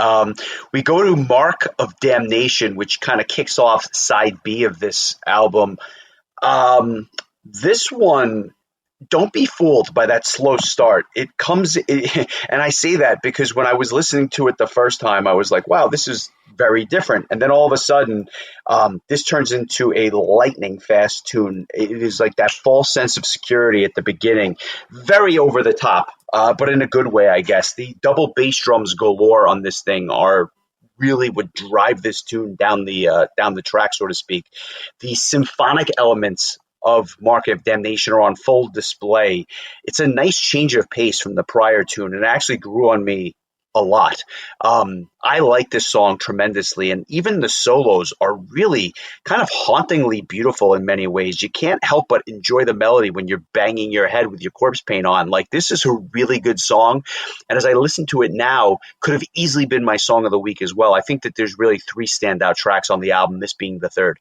We go to Mark of Damnation, which kind of kicks off side B of this album. This one, don't be fooled by that slow start. And I say that because when I was listening to it the first time, I was like, wow, this is very different. And then all of a sudden, this turns into a lightning fast tune. It is like that false sense of security at the beginning, very over the top, but in a good way, I guess. The double bass drums galore on this thing really would drive this tune down the track, so to speak. The symphonic elements of Market of Damnation are on full display. It's a nice change of pace from the prior tune, and it actually grew on me a lot. I like this song tremendously, and even the solos are really kind of hauntingly beautiful in many ways. You can't help but enjoy the melody when you're banging your head with your corpse paint on. Like, this is a really good song, and as I listen to it now, could have easily been my song of the week as well. I think that there's really three standout tracks on the album, this being the third.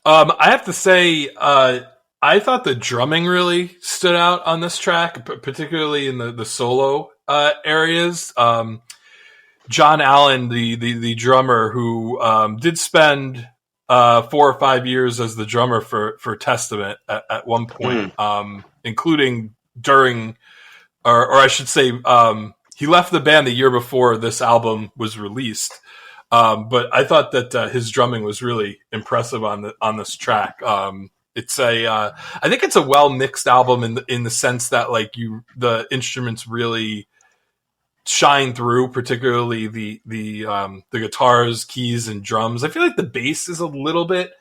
I have to say, I thought the drumming really stood out on this track, particularly in the solo areas. John Allen, the drummer, who did spend 4 or 5 years as the drummer for Testament at one point, including during, or I should say, he left the band the year before this album was released. But I thought that his drumming was really impressive on this track. It's I think it's a well mixed album in the sense that like the instruments really shine through, particularly the guitars, keys, and drums. I feel like the bass is a little bit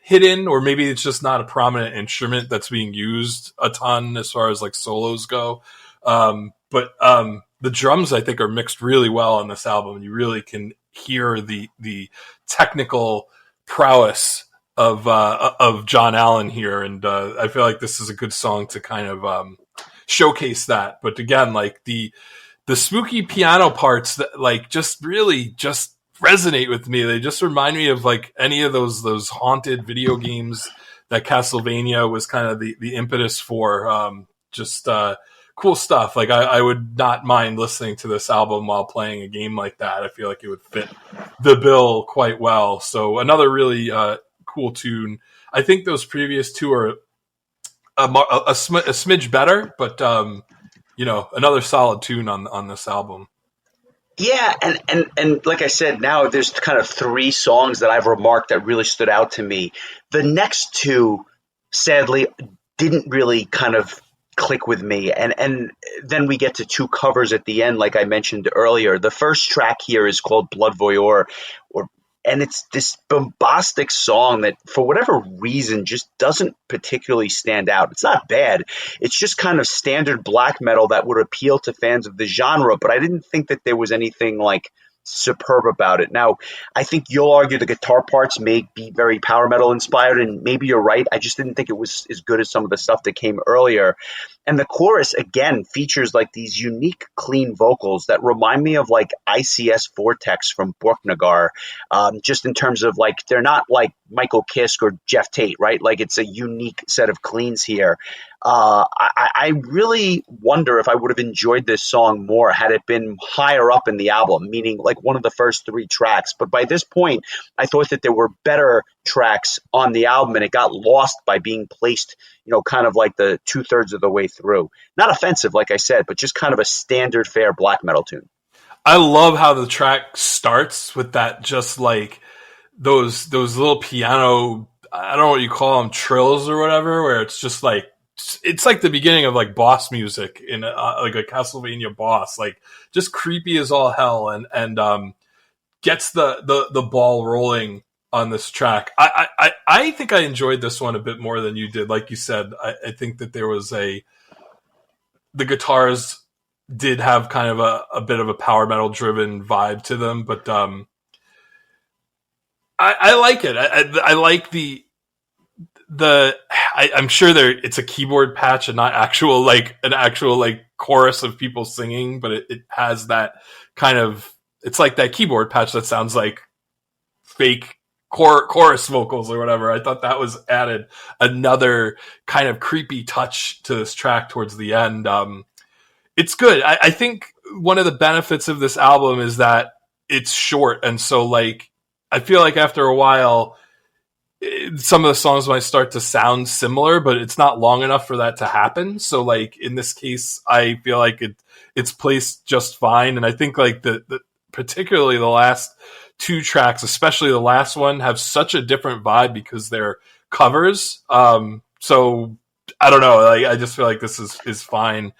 hidden, or maybe it's just not a prominent instrument that's being used a ton as far as like solos go. But the drums, I think, are mixed really well on this album. You really can hear the technical prowess of John Allen here, and I feel like this is a good song to kind of showcase that. But again, like the spooky piano parts that like just really just resonate with me. They just remind me of like any of those haunted video games that Castlevania was kind of the impetus for. Cool stuff. Like I would not mind listening to this album while playing a game like that. I feel like it would fit the bill quite well. So another really cool tune. I think those previous two are a smidge better, but another solid tune on this album. Yeah, and like I said, now there's kind of three songs that I've remarked that really stood out to me. The next two, sadly, didn't really kind of click with me, and then we get to two covers at the end, like I mentioned earlier. The first track here is called Blood Voyeur, or and it's this bombastic song that, for whatever reason, just doesn't particularly stand out. It's not bad. It's just kind of standard black metal that would appeal to fans of the genre, but I didn't think that there was anything like superb about it. Now, I think you'll argue the guitar parts may be very power metal inspired, and maybe you're right. I just didn't think it was as good as some of the stuff that came earlier. And the chorus, again, features like these unique, clean vocals that remind me of like ICS Vortex from Borknagar, just in terms of like, they're not like Michael Kiske or Jeff Tate, right? Like, it's a unique set of cleans here. I really wonder if I would have enjoyed this song more had it been higher up in the album, meaning like one of the first 3 tracks. But by this point, I thought that there were better tracks on the album, and it got lost by being placed, kind of like the 2/3 of the way through. Not offensive, like I said, but just kind of a standard fare black metal tune. I love how the track starts with that, just like those little piano, I don't know what you call them, trills or whatever, where it's just like, it's like the beginning of like boss music in like a Castlevania boss, like just creepy as all hell, and gets the ball rolling on this track. I think I enjoyed this one a bit more than you did. Like you said, I think that there was the guitars did have kind of a bit of a power metal driven vibe to them, but I like it. I like I'm sure it's a keyboard patch and not an actual chorus of people singing, but it has that kind of, it's like that keyboard patch that sounds like fake chorus vocals or whatever. I thought that was added another kind of creepy touch to this track towards the end. It's good. I think one of the benefits of this album is that it's short, and so like I feel like after a while some of the songs might start to sound similar, but it's not long enough for that to happen. So like in this case, I feel like it's placed just fine. And I think like the particularly the last 2 tracks, especially the last one, have such a different vibe because they're covers. So I don't know. Like, I just feel like this is fine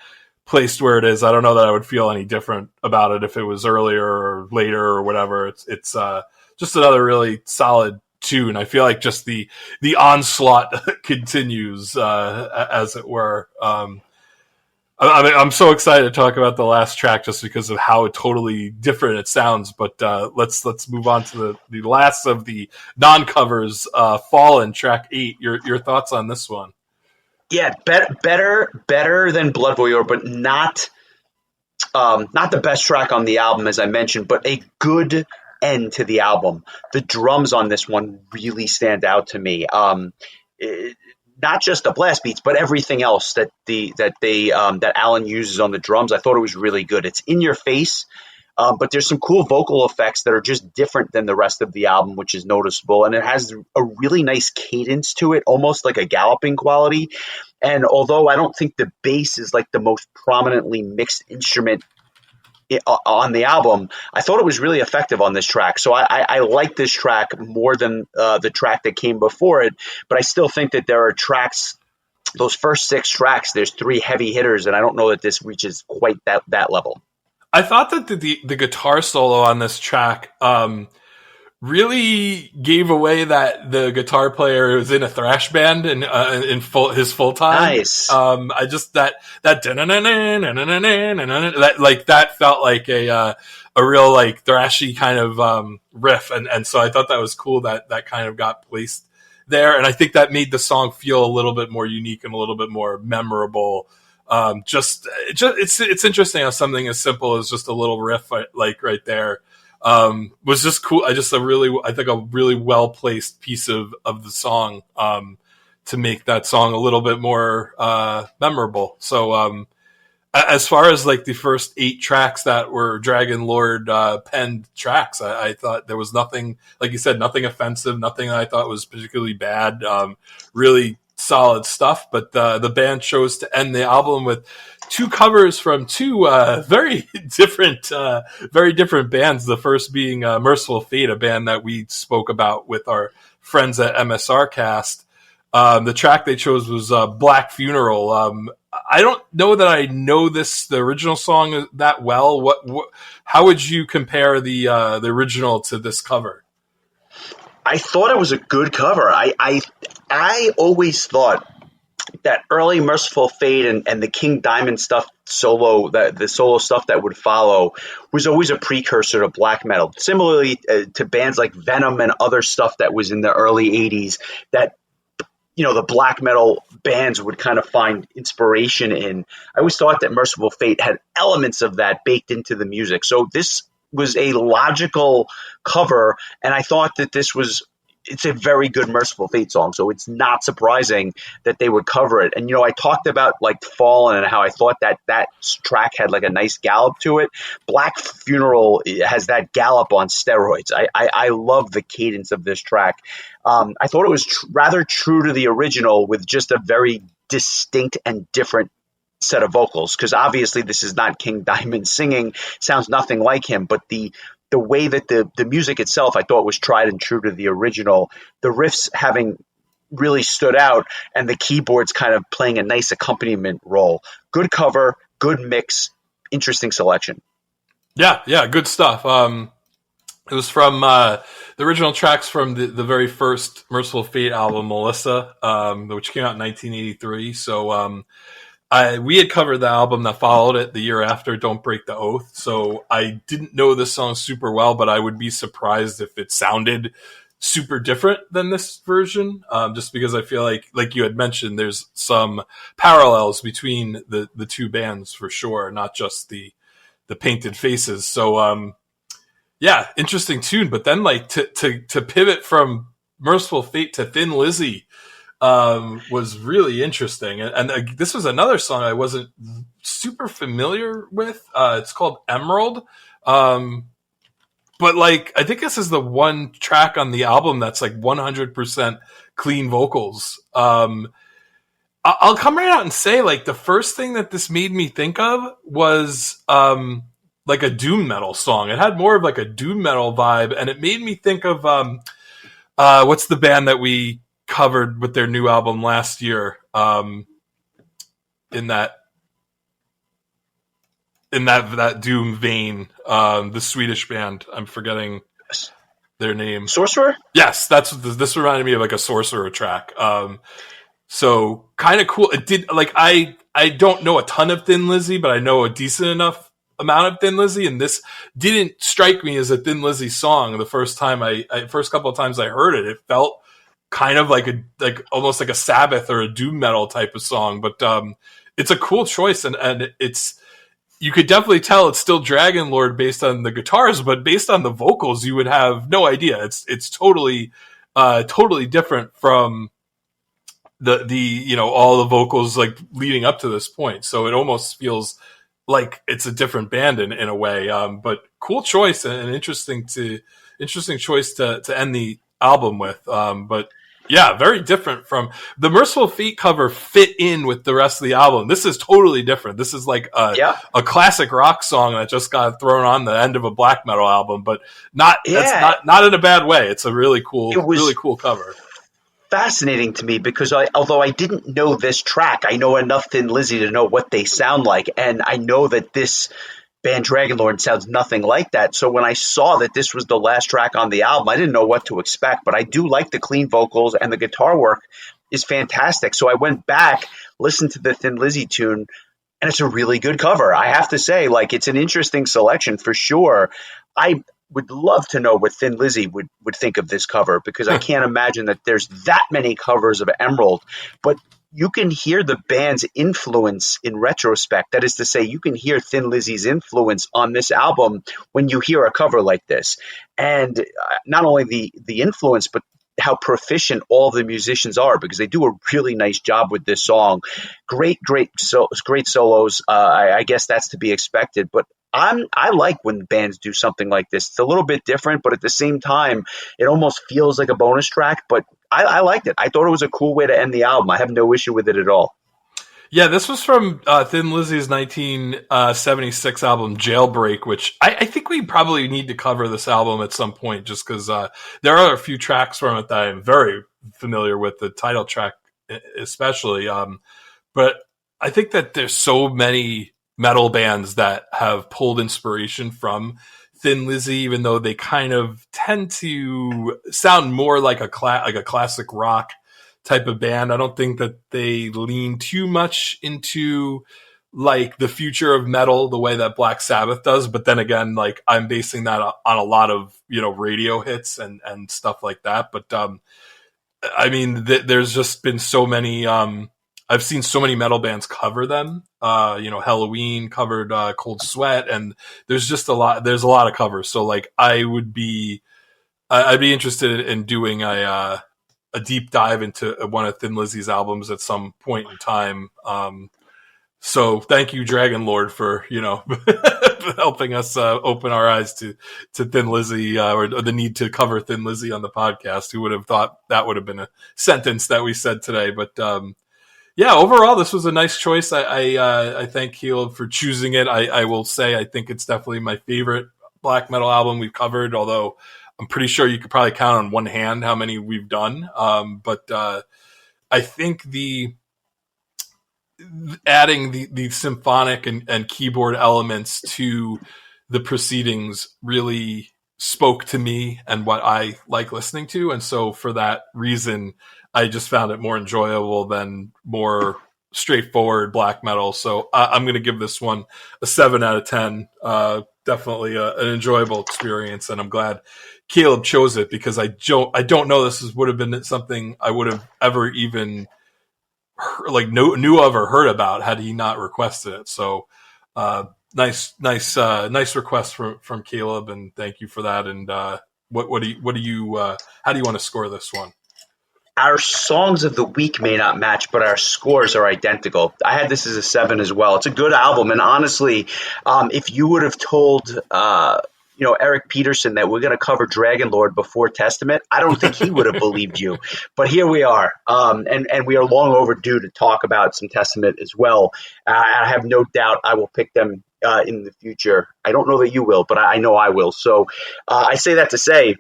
placed where it is. I don't know that I would feel any different about it if it was earlier or later or whatever. It's just another really solid tune. I feel like just the onslaught continues, as it were. I'm so excited to talk about the last track just because of how totally different it sounds. But let's move on to the last of the non-covers, Fallen, track 8. Your thoughts on this one? Yeah, better than Blood Voyeur, but not the best track on the album, as I mentioned, but a good end to the album. The drums on this one really stand out to me. Not just the blast beats, but everything else that Alan uses on the drums. I thought it was really good. It's in your face, but there's some cool vocal effects that are just different than the rest of the album, which is noticeable. And it has a really nice cadence to it, almost like a galloping quality. And although I don't think the bass is like the most prominently mixed instrument on the album, I thought it was really effective on this track. So I like this track more than the track that came before it, but I still think that there are tracks, those first 6 tracks, there's 3 heavy hitters, and I don't know that this reaches quite that level. I thought that the guitar solo on this track really gave away that the guitar player was in a thrash band and in his full time. Nice. I just that like that felt like a real like thrashy kind of riff, and so I thought that was cool that kind of got placed there, and I think that made the song feel a little bit more unique and a little bit more memorable. It's interesting how something as simple as just a little riff like right there was just cool. I think a really well placed piece of the song to make that song a little bit more memorable. So as far as like the first 8 tracks that were Dragonlord penned tracks, I thought there was nothing, like you said, nothing offensive, nothing that I thought was particularly bad. Really solid stuff. But the band chose to end the album with 2 covers from 2 very different bands. The first being Merciful Fate, a band that we spoke about with our friends at MSR Cast. The track they chose was Black Funeral. I don't know that I know the original song that well. How would you compare the original to this cover? I thought it was a good cover. I always thought that early Merciful Fate and the King Diamond stuff solo, the solo stuff that would follow, was always a precursor to black metal. Similarly to bands like Venom and other stuff that was in the early '80s that the black metal bands would kind of find inspiration in. I always thought that Merciful Fate had elements of that baked into the music. So this was a logical cover, and I thought that it's a very good Merciful Fate song, so it's not surprising that they would cover it. And, I talked about, like, Fallen and how I thought that track had, like, a nice gallop to it. Black Funeral has that gallop on steroids. I love the cadence of this track. I thought it was rather true to the original with just a very distinct and different set of vocals, because obviously this is not King Diamond singing, sounds nothing like him, but the way that the music itself, I thought, was tried and true to the original. The riffs having really stood out, and the keyboards kind of playing a nice accompaniment role. Good cover, good mix, interesting selection. Yeah, good stuff. It was from the original tracks from the very first Merciful Fate album, Melissa, which came out in 1983. So we had covered the album that followed it the year after, Don't Break the Oath. So I didn't know this song super well, but I would be surprised if it sounded super different than this version, just because I feel like you had mentioned, there's some parallels between the two bands for sure, not just the painted faces. So yeah, interesting tune. But then, like, to pivot from Merciful Fate to Thin Lizzy was really interesting. And this was another song I wasn't super familiar with. It's called Emerald. But, like, I think this is the one track on the album that's like 100% clean vocals. I'll come right out and say, like, the first thing that this made me think of was like a doom metal song. It had more of like a doom metal vibe, and it made me think of what's the band that we covered with their new album last year, in that doom vein, the Swedish band. I'm forgetting their name. Sorcerer? Yes, this reminded me of like a Sorcerer track. So kind of cool. It did, like, I don't know a ton of Thin Lizzy, but I know a decent enough amount of Thin Lizzy, and this didn't strike me as a Thin Lizzy song the first couple of times I heard it. It felt kind of like almost like a Sabbath or a doom metal type of song, but it's a cool choice, and it's, you could definitely tell it's still Dragonlord based on the guitars, but based on the vocals, you would have no idea. It's totally different from the all the vocals like leading up to this point. So it almost feels like it's a different band in a way. But cool choice, and interesting choice to end the album with. But yeah, very different from the Merciful Fate cover. Fit in with the rest of the album. This is totally different. This is like a classic rock song that just got thrown on the end of a black metal album, but not in a bad way. It's a really cool cover. Fascinating to me, because although I didn't know this track, I know enough Thin Lizzy to know what they sound like, and I know that this band Dragonlord sounds nothing like that. So when I saw that this was the last track on the album, I didn't know what to expect, but I do like the clean vocals, and the guitar work is fantastic. So I went back, listened to the Thin Lizzy tune, and it's a really good cover. I have to say, like, it's an interesting selection for sure. I would love to know what Thin Lizzy would think of this cover, because I can't imagine that there's that many covers of Emerald, but you can hear the band's influence in retrospect. That is to say, you can hear Thin Lizzy's influence on this album when you hear a cover like this. And not only the influence, but how proficient all the musicians are, because they do a really nice job with this song. Great solos. I guess that's to be expected, but I like when bands do something like this. It's a little bit different, but at the same time, it almost feels like a bonus track, but I liked it. I thought it was a cool way to end the album. I have no issue with it at all. Yeah, this was from Thin Lizzy's 1976 album, Jailbreak, which I think we probably need to cover this album at some point, just because there are a few tracks from it that I'm very familiar with, the title track especially. But I think that there's so many metal bands that have pulled inspiration from Thin Lizzy, even though they kind of tend to sound more like a classic rock type of band. I don't think that they lean too much into like the future of metal the way that Black Sabbath does. But then again, like I'm basing that on a lot of, radio hits and stuff like that. But I mean, there's just been so many. I've seen so many metal bands cover them. Halloween covered Cold Sweat, and there's just a lot. There's a lot of covers. So like, I'd be interested in doing a deep dive into one of Thin Lizzy's albums at some point in time. So thank you, Dragonlord, for helping us open our eyes to Thin Lizzy or the need to cover Thin Lizzy on the podcast. Who would have thought that would have been a sentence that we said today? But yeah, overall, this was a nice choice. I thank Caleb for choosing it. I will say I think it's definitely my favorite black metal album we've covered, although I'm pretty sure you could probably count on one hand how many we've done. But I think adding the symphonic and keyboard elements to the proceedings really spoke to me and what I like listening to. And so for that reason, I just found it more enjoyable than more straightforward black metal. So I'm going to give this one a 7 out of 10. Definitely an enjoyable experience. And I'm glad Caleb chose it because I don't know this would have been something I would have ever even knew of or heard about had he not requested it. So nice request from Caleb, and thank you for that. And what do you how do you want to score this one? Our songs of the week may not match, but our scores are identical. I had this as a 7 as well. It's a good album, and honestly, if you would have told Eric Peterson that we're going to cover Dragonlord before Testament, I don't think he would have believed you. But here we are, and we are long overdue to talk about some Testament as well. I have no doubt I will pick them in the future. I don't know that you will, but I know I will. So I say that to say,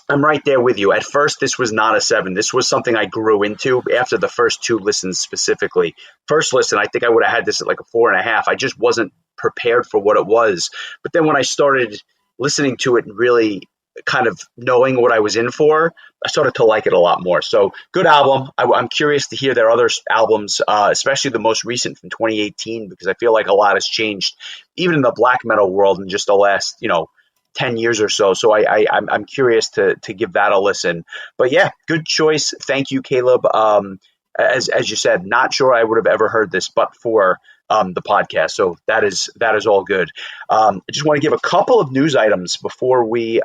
I'm right there with you. At first, this was not a 7. This was something I grew into after the first 2 listens specifically. First listen, I think I would have had this at like a 4.5. I just wasn't prepared for what it was. But then when I started listening to it and really kind of knowing what I was in for, I started to like it a lot more. So good album. I'm curious to hear their other albums, especially the most recent from 2018, because I feel like a lot has changed, even in the black metal world in just the last, 10 years or so. So I'm curious to give that a listen. But yeah, good choice. Thank you, Caleb. As you said, not sure I would have ever heard this, but for the podcast. So that is all good. I just want to give a couple of news items before we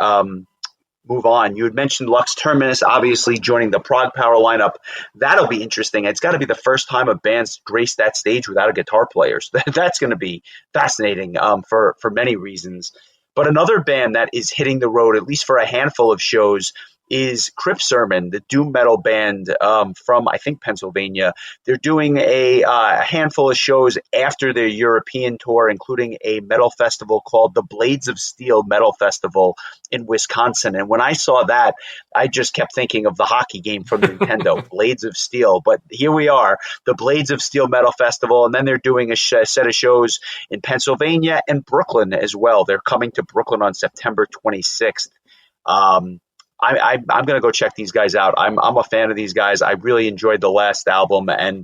move on. You had mentioned Lux Terminus, obviously joining the Prog Power lineup. That'll be interesting. It's got to be the first time a band's graced that stage without a guitar player. So that's going to be fascinating for many reasons. But another band that is hitting the road, at least for a handful of shows, is Crypt Sermon, the doom metal band from, I think, Pennsylvania. They're doing a handful of shows after their European tour, including a metal festival called the Blades of Steel Metal Festival in Wisconsin. And when I saw that, I just kept thinking of the hockey game from Nintendo, Blades of Steel. But here we are, the Blades of Steel Metal Festival, and then they're doing a set of shows in Pennsylvania and Brooklyn as well. They're coming to Brooklyn on September 26th. I'm going to go check these guys out. I'm a fan of these guys. I really enjoyed the last album, and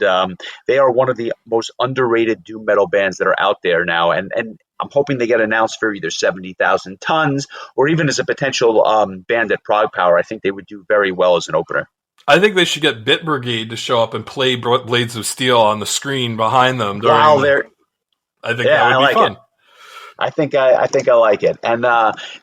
they are one of the most underrated doom metal bands that are out there now. And I'm hoping they get announced for either 70,000 Tons or even as a potential band at Prog Power. I think they would do very well as an opener. I think they should get Bit Brigade to show up and play Blades of Steel on the screen behind them. While they're, I think that would be fun. I think I like it. And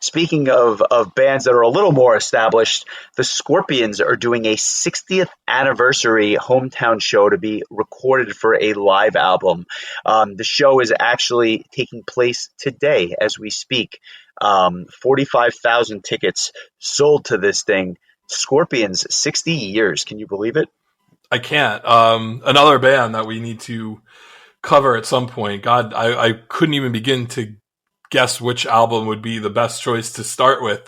speaking of bands that are a little more established, the Scorpions are doing a 60th anniversary hometown show to be recorded for a live album. The show is actually taking place today as we speak. 45,000 tickets sold to this thing. Scorpions, 60 years. Can you believe it? I can't. Another band that we need to cover at some point. God, I couldn't even begin to guess which album would be the best choice to start with,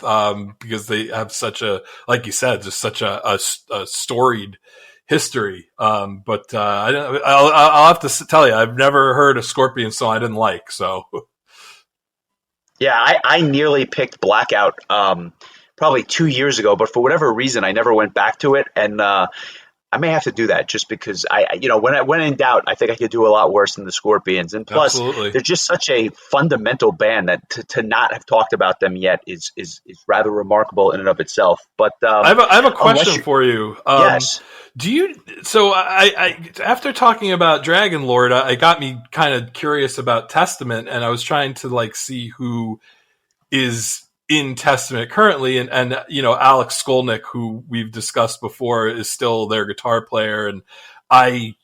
because they have such a, like you said, just such a storied history. But I'll have to tell you, I've never heard a Scorpion song I didn't like. So Yeah, I nearly picked Blackout probably 2 years ago, but for whatever reason, I never went back to it, and I may have to do that just because when in doubt, I think I could do a lot worse than the Scorpions. And plus, Absolutely. they're just such a fundamental band that to not have talked about them yet is rather remarkable in and of itself. But I have a unless question you, for you. yes, Do you? So I after talking about Dragonlord, I got me kind of curious about Testament, and I was trying to like see who is in Testament currently, and Alex Skolnick, who we've discussed before, is still their guitar player, and I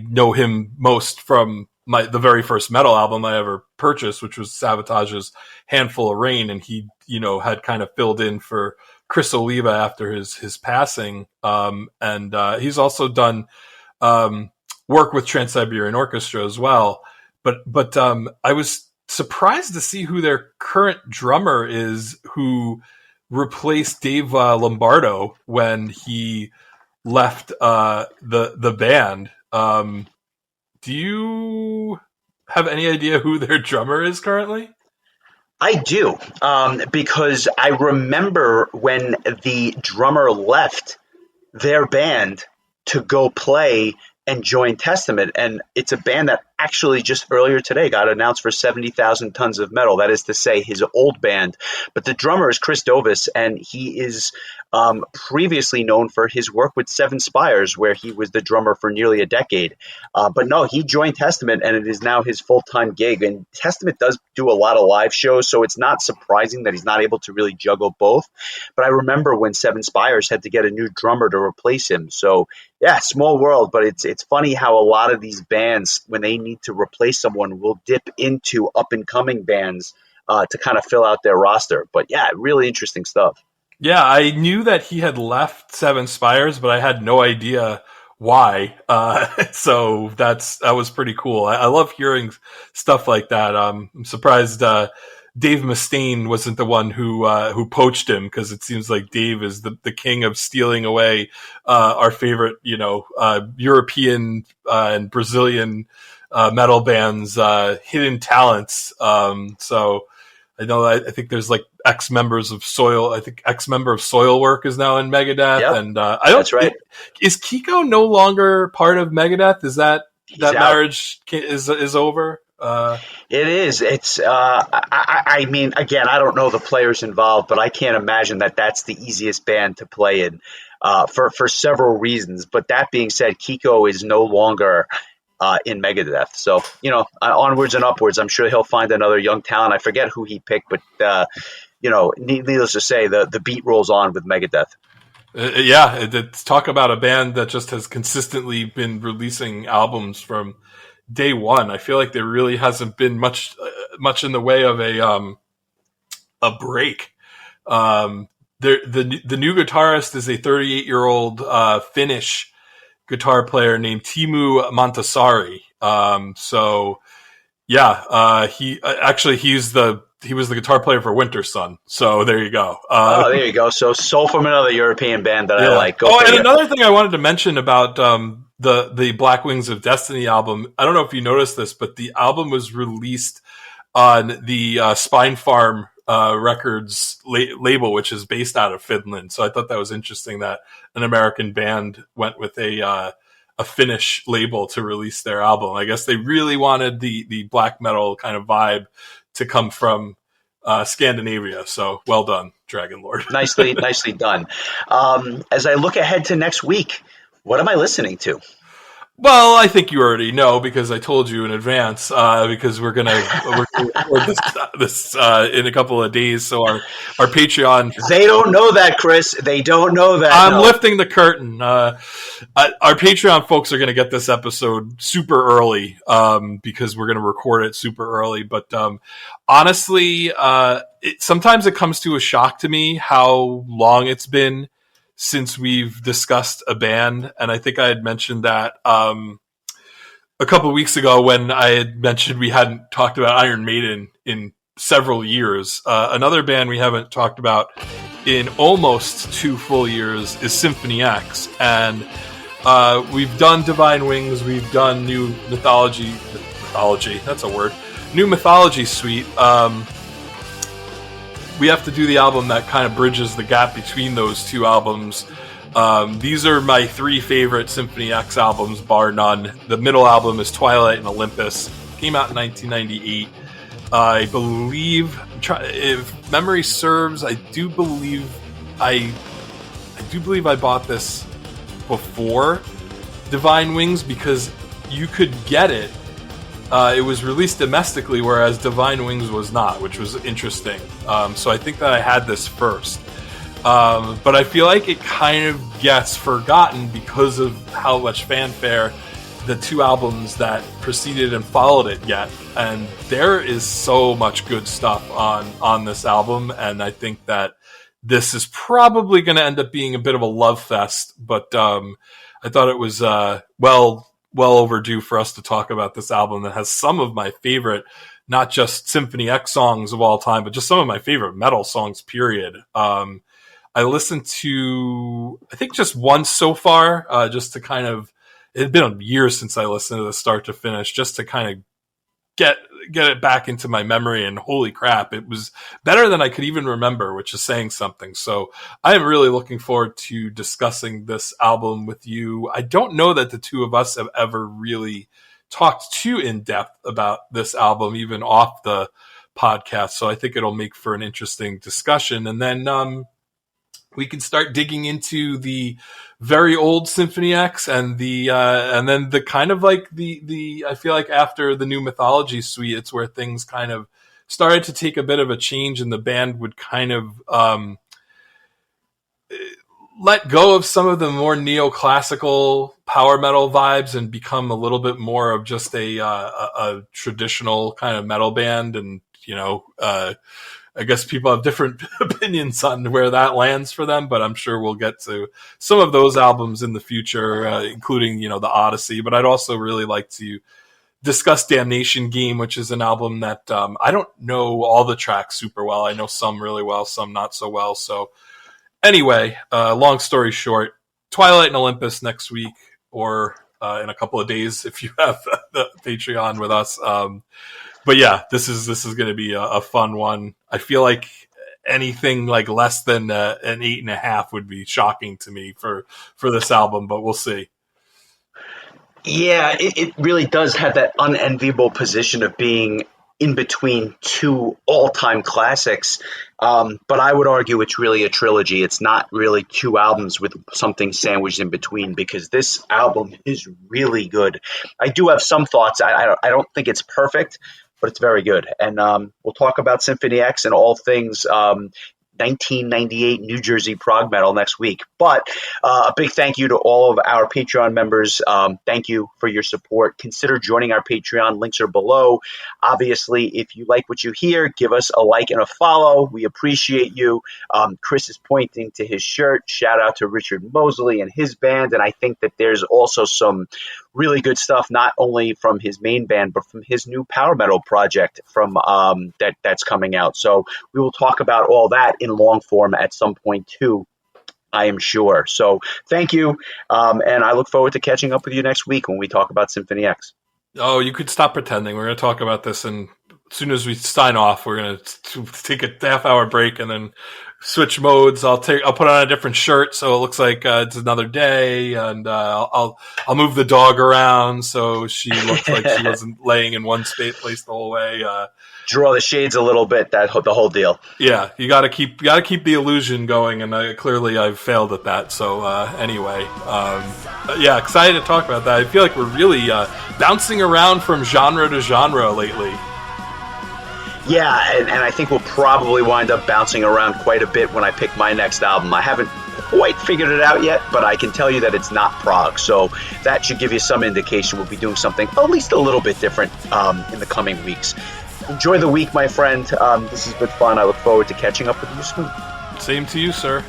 know him most from the very first metal album I ever purchased, which was Savage's Handful of Rain, and he had kind of filled in for Chris Oliva after his passing, and he's also done work with Trans-Siberian Orchestra as well. But I was surprised to see who their current drummer is, who replaced Dave Lombardo when he left the band. Do you have any idea who their drummer is currently? I do, because I remember when the drummer left their band to go play and join Testament. And it's a band that actually just earlier today got announced for 70,000 Tons of Metal. That is to say, his old band. But the drummer is Chris Dovis, and he is previously known for his work with Seven Spires, where he was the drummer for nearly a decade. But no, he joined Testament, and it is now his full-time gig. And Testament does do a lot of live shows, so it's not surprising that he's not able to really juggle both. But I remember when Seven Spires had to get a new drummer to replace him. So yeah, small world, but it's funny how a lot of these bands, when they need to replace someone, will dip into up and coming bands to kind of fill out their roster. But yeah, really interesting stuff. Yeah, I knew that he had left Seven Spires, but I had no idea why. So that was pretty cool. I love hearing stuff like that. I'm surprised Dave Mustaine wasn't the one who poached him, because it seems like Dave is the king of stealing away our favorite, European and Brazilian metal bands, hidden talents. So I know I think there's like ex-members of Soil. I think ex-member of Soilwork is now in Megadeth, Yep, and I don't. that's right. Is Kiko no longer part of Megadeth? Is that He's that out. marriage is over? It is. It's. I mean, again, I don't know the players involved, but I can't imagine that that's the easiest band to play in, for several reasons. But that being said, Kiko is no longer in Megadeth. So onwards and upwards. I'm sure he'll find another young talent. I forget who he picked, but needless to say, the beat rolls on with Megadeth. Yeah, it's talk about a band that just has consistently been releasing albums from day one. I feel like there really hasn't been much in the way of a break. The new guitarist is a 38-year-old Finnish guitar player named Timu Montasari. So yeah, he was the guitar player for Winter Sun. So there you go. Oh, there you go. So Soul from another European band that I Yeah. like. Go Oh, and figure. another thing I wanted to mention about the Black Wings of Destiny album. I don't know if you noticed this, but the album was released on the Spine Farm Records label, which is based out of Finland. So I thought that was interesting that an American band went with a Finnish label to release their album. I guess they really wanted the black metal kind of vibe to come from Scandinavia. So well done, Dragonlord. Nicely done. As I look ahead to next week, what am I listening to? Well, I think you already know because I told you in advance. Because we're gonna record this in a couple of days. So our Patreon. They don't know that, Chris. They don't know that. I'm No. lifting the curtain. Our Patreon folks are going to get this episode super early because we're going to record it super early. But honestly, sometimes it comes to a shock to me how long it's been since we've discussed a band. And I think I had mentioned that a couple of weeks ago when I had mentioned we hadn't talked about Iron Maiden in several years. Another band we haven't talked about in almost 2 full years is Symphony X. And we've done Divine Wings, we've done New Mythology, that's a word. New Mythology Suite, we have to do the album that kind of bridges the gap between those two albums. These are my three favorite Symphony X albums, bar none. The middle album is Twilight and Olympus. Came out in 1998. I believe, if memory serves, I do believe I bought this before Divine Wings because you could get it. It was released domestically, whereas Divine Wings was not, which was interesting. So I think that I had this first. But I feel like it kind of gets forgotten because of how much fanfare the two albums that preceded and followed it get. And there is so much good stuff on this album, and I think that this is probably going to end up being a bit of a love fest, but I thought it was well overdue for us to talk about this album that has some of my favorite, not just Symphony X songs of all time, but just some of my favorite metal songs, period. I listened to, I think, just once so far, just to kind of, it had been years since I listened to the start to finish, just to kind of get it back into my memory, and holy crap, it was better than I could even remember, which is saying something. So I am really looking forward to discussing this album with you. I don't know that the two of us have ever really talked too in depth about this album, even off the podcast. So I think it'll make for an interesting discussion. And then we can start digging into the very old Symphony X and then the kind of like the I feel like after the New Mythology Suite, it's where things kind of started to take a bit of a change, and the band would kind of let go of some of the more neoclassical power metal vibes and become a little bit more of just a traditional kind of metal band. And I guess people have different opinions on where that lands for them, but I'm sure we'll get to some of those albums in the future, including, the Odyssey. But I'd also really like to discuss Damnation Game, which is an album that I don't know all the tracks super well. I know some really well, some not so well. So anyway, long story short, Twilight and Olympus next week, or in a couple of days if you have the Patreon with us. But yeah, this is going to be a fun one. I feel like anything like less than an 8.5 would be shocking to me for this album, but we'll see. Yeah, it really does have that unenviable position of being in between two all-time classics. But I would argue it's really a trilogy. It's not really two albums with something sandwiched in between, because this album is really good. I do have some thoughts. I don't think it's perfect, but it's very good. And we'll talk about Symphony X and all things 1998 New Jersey prog metal next week. But a big thank you to all of our Patreon members. Thank you for your support. Consider joining our Patreon. Links are below. Obviously, if you like what you hear, give us a like and a follow. We appreciate you. Chris is pointing to his shirt. Shout out to Richard Mosley and his band. And I think that there's also some really good stuff, not only from his main band, but from his new power metal project from that's coming out. So we will talk about all that in long form at some point too, I am sure. So thank you, and I look forward to catching up with you next week when we talk about Symphony X. Oh, you could stop pretending. We're going to talk about this, and as soon as we sign off, we're going to take a half-hour break and then switch modes. I'll put on a different shirt so it looks like it's another day, and I'll move the dog around so she looks like she wasn't laying in one place the whole way. Draw the shades a little bit, the whole deal. Yeah, you got to keep the illusion going, and clearly I've failed at that. So anyway, yeah, excited to talk about that. I feel like we're really bouncing around from genre to genre lately. Yeah, and I think we'll probably wind up bouncing around quite a bit when I pick my next album. I haven't quite figured it out yet, but I can tell you that it's not prog, so that should give you some indication we'll be doing something at least a little bit different in the coming weeks. Enjoy the week, my friend. This has been fun. I look forward to catching up with you soon. Same to you, sir.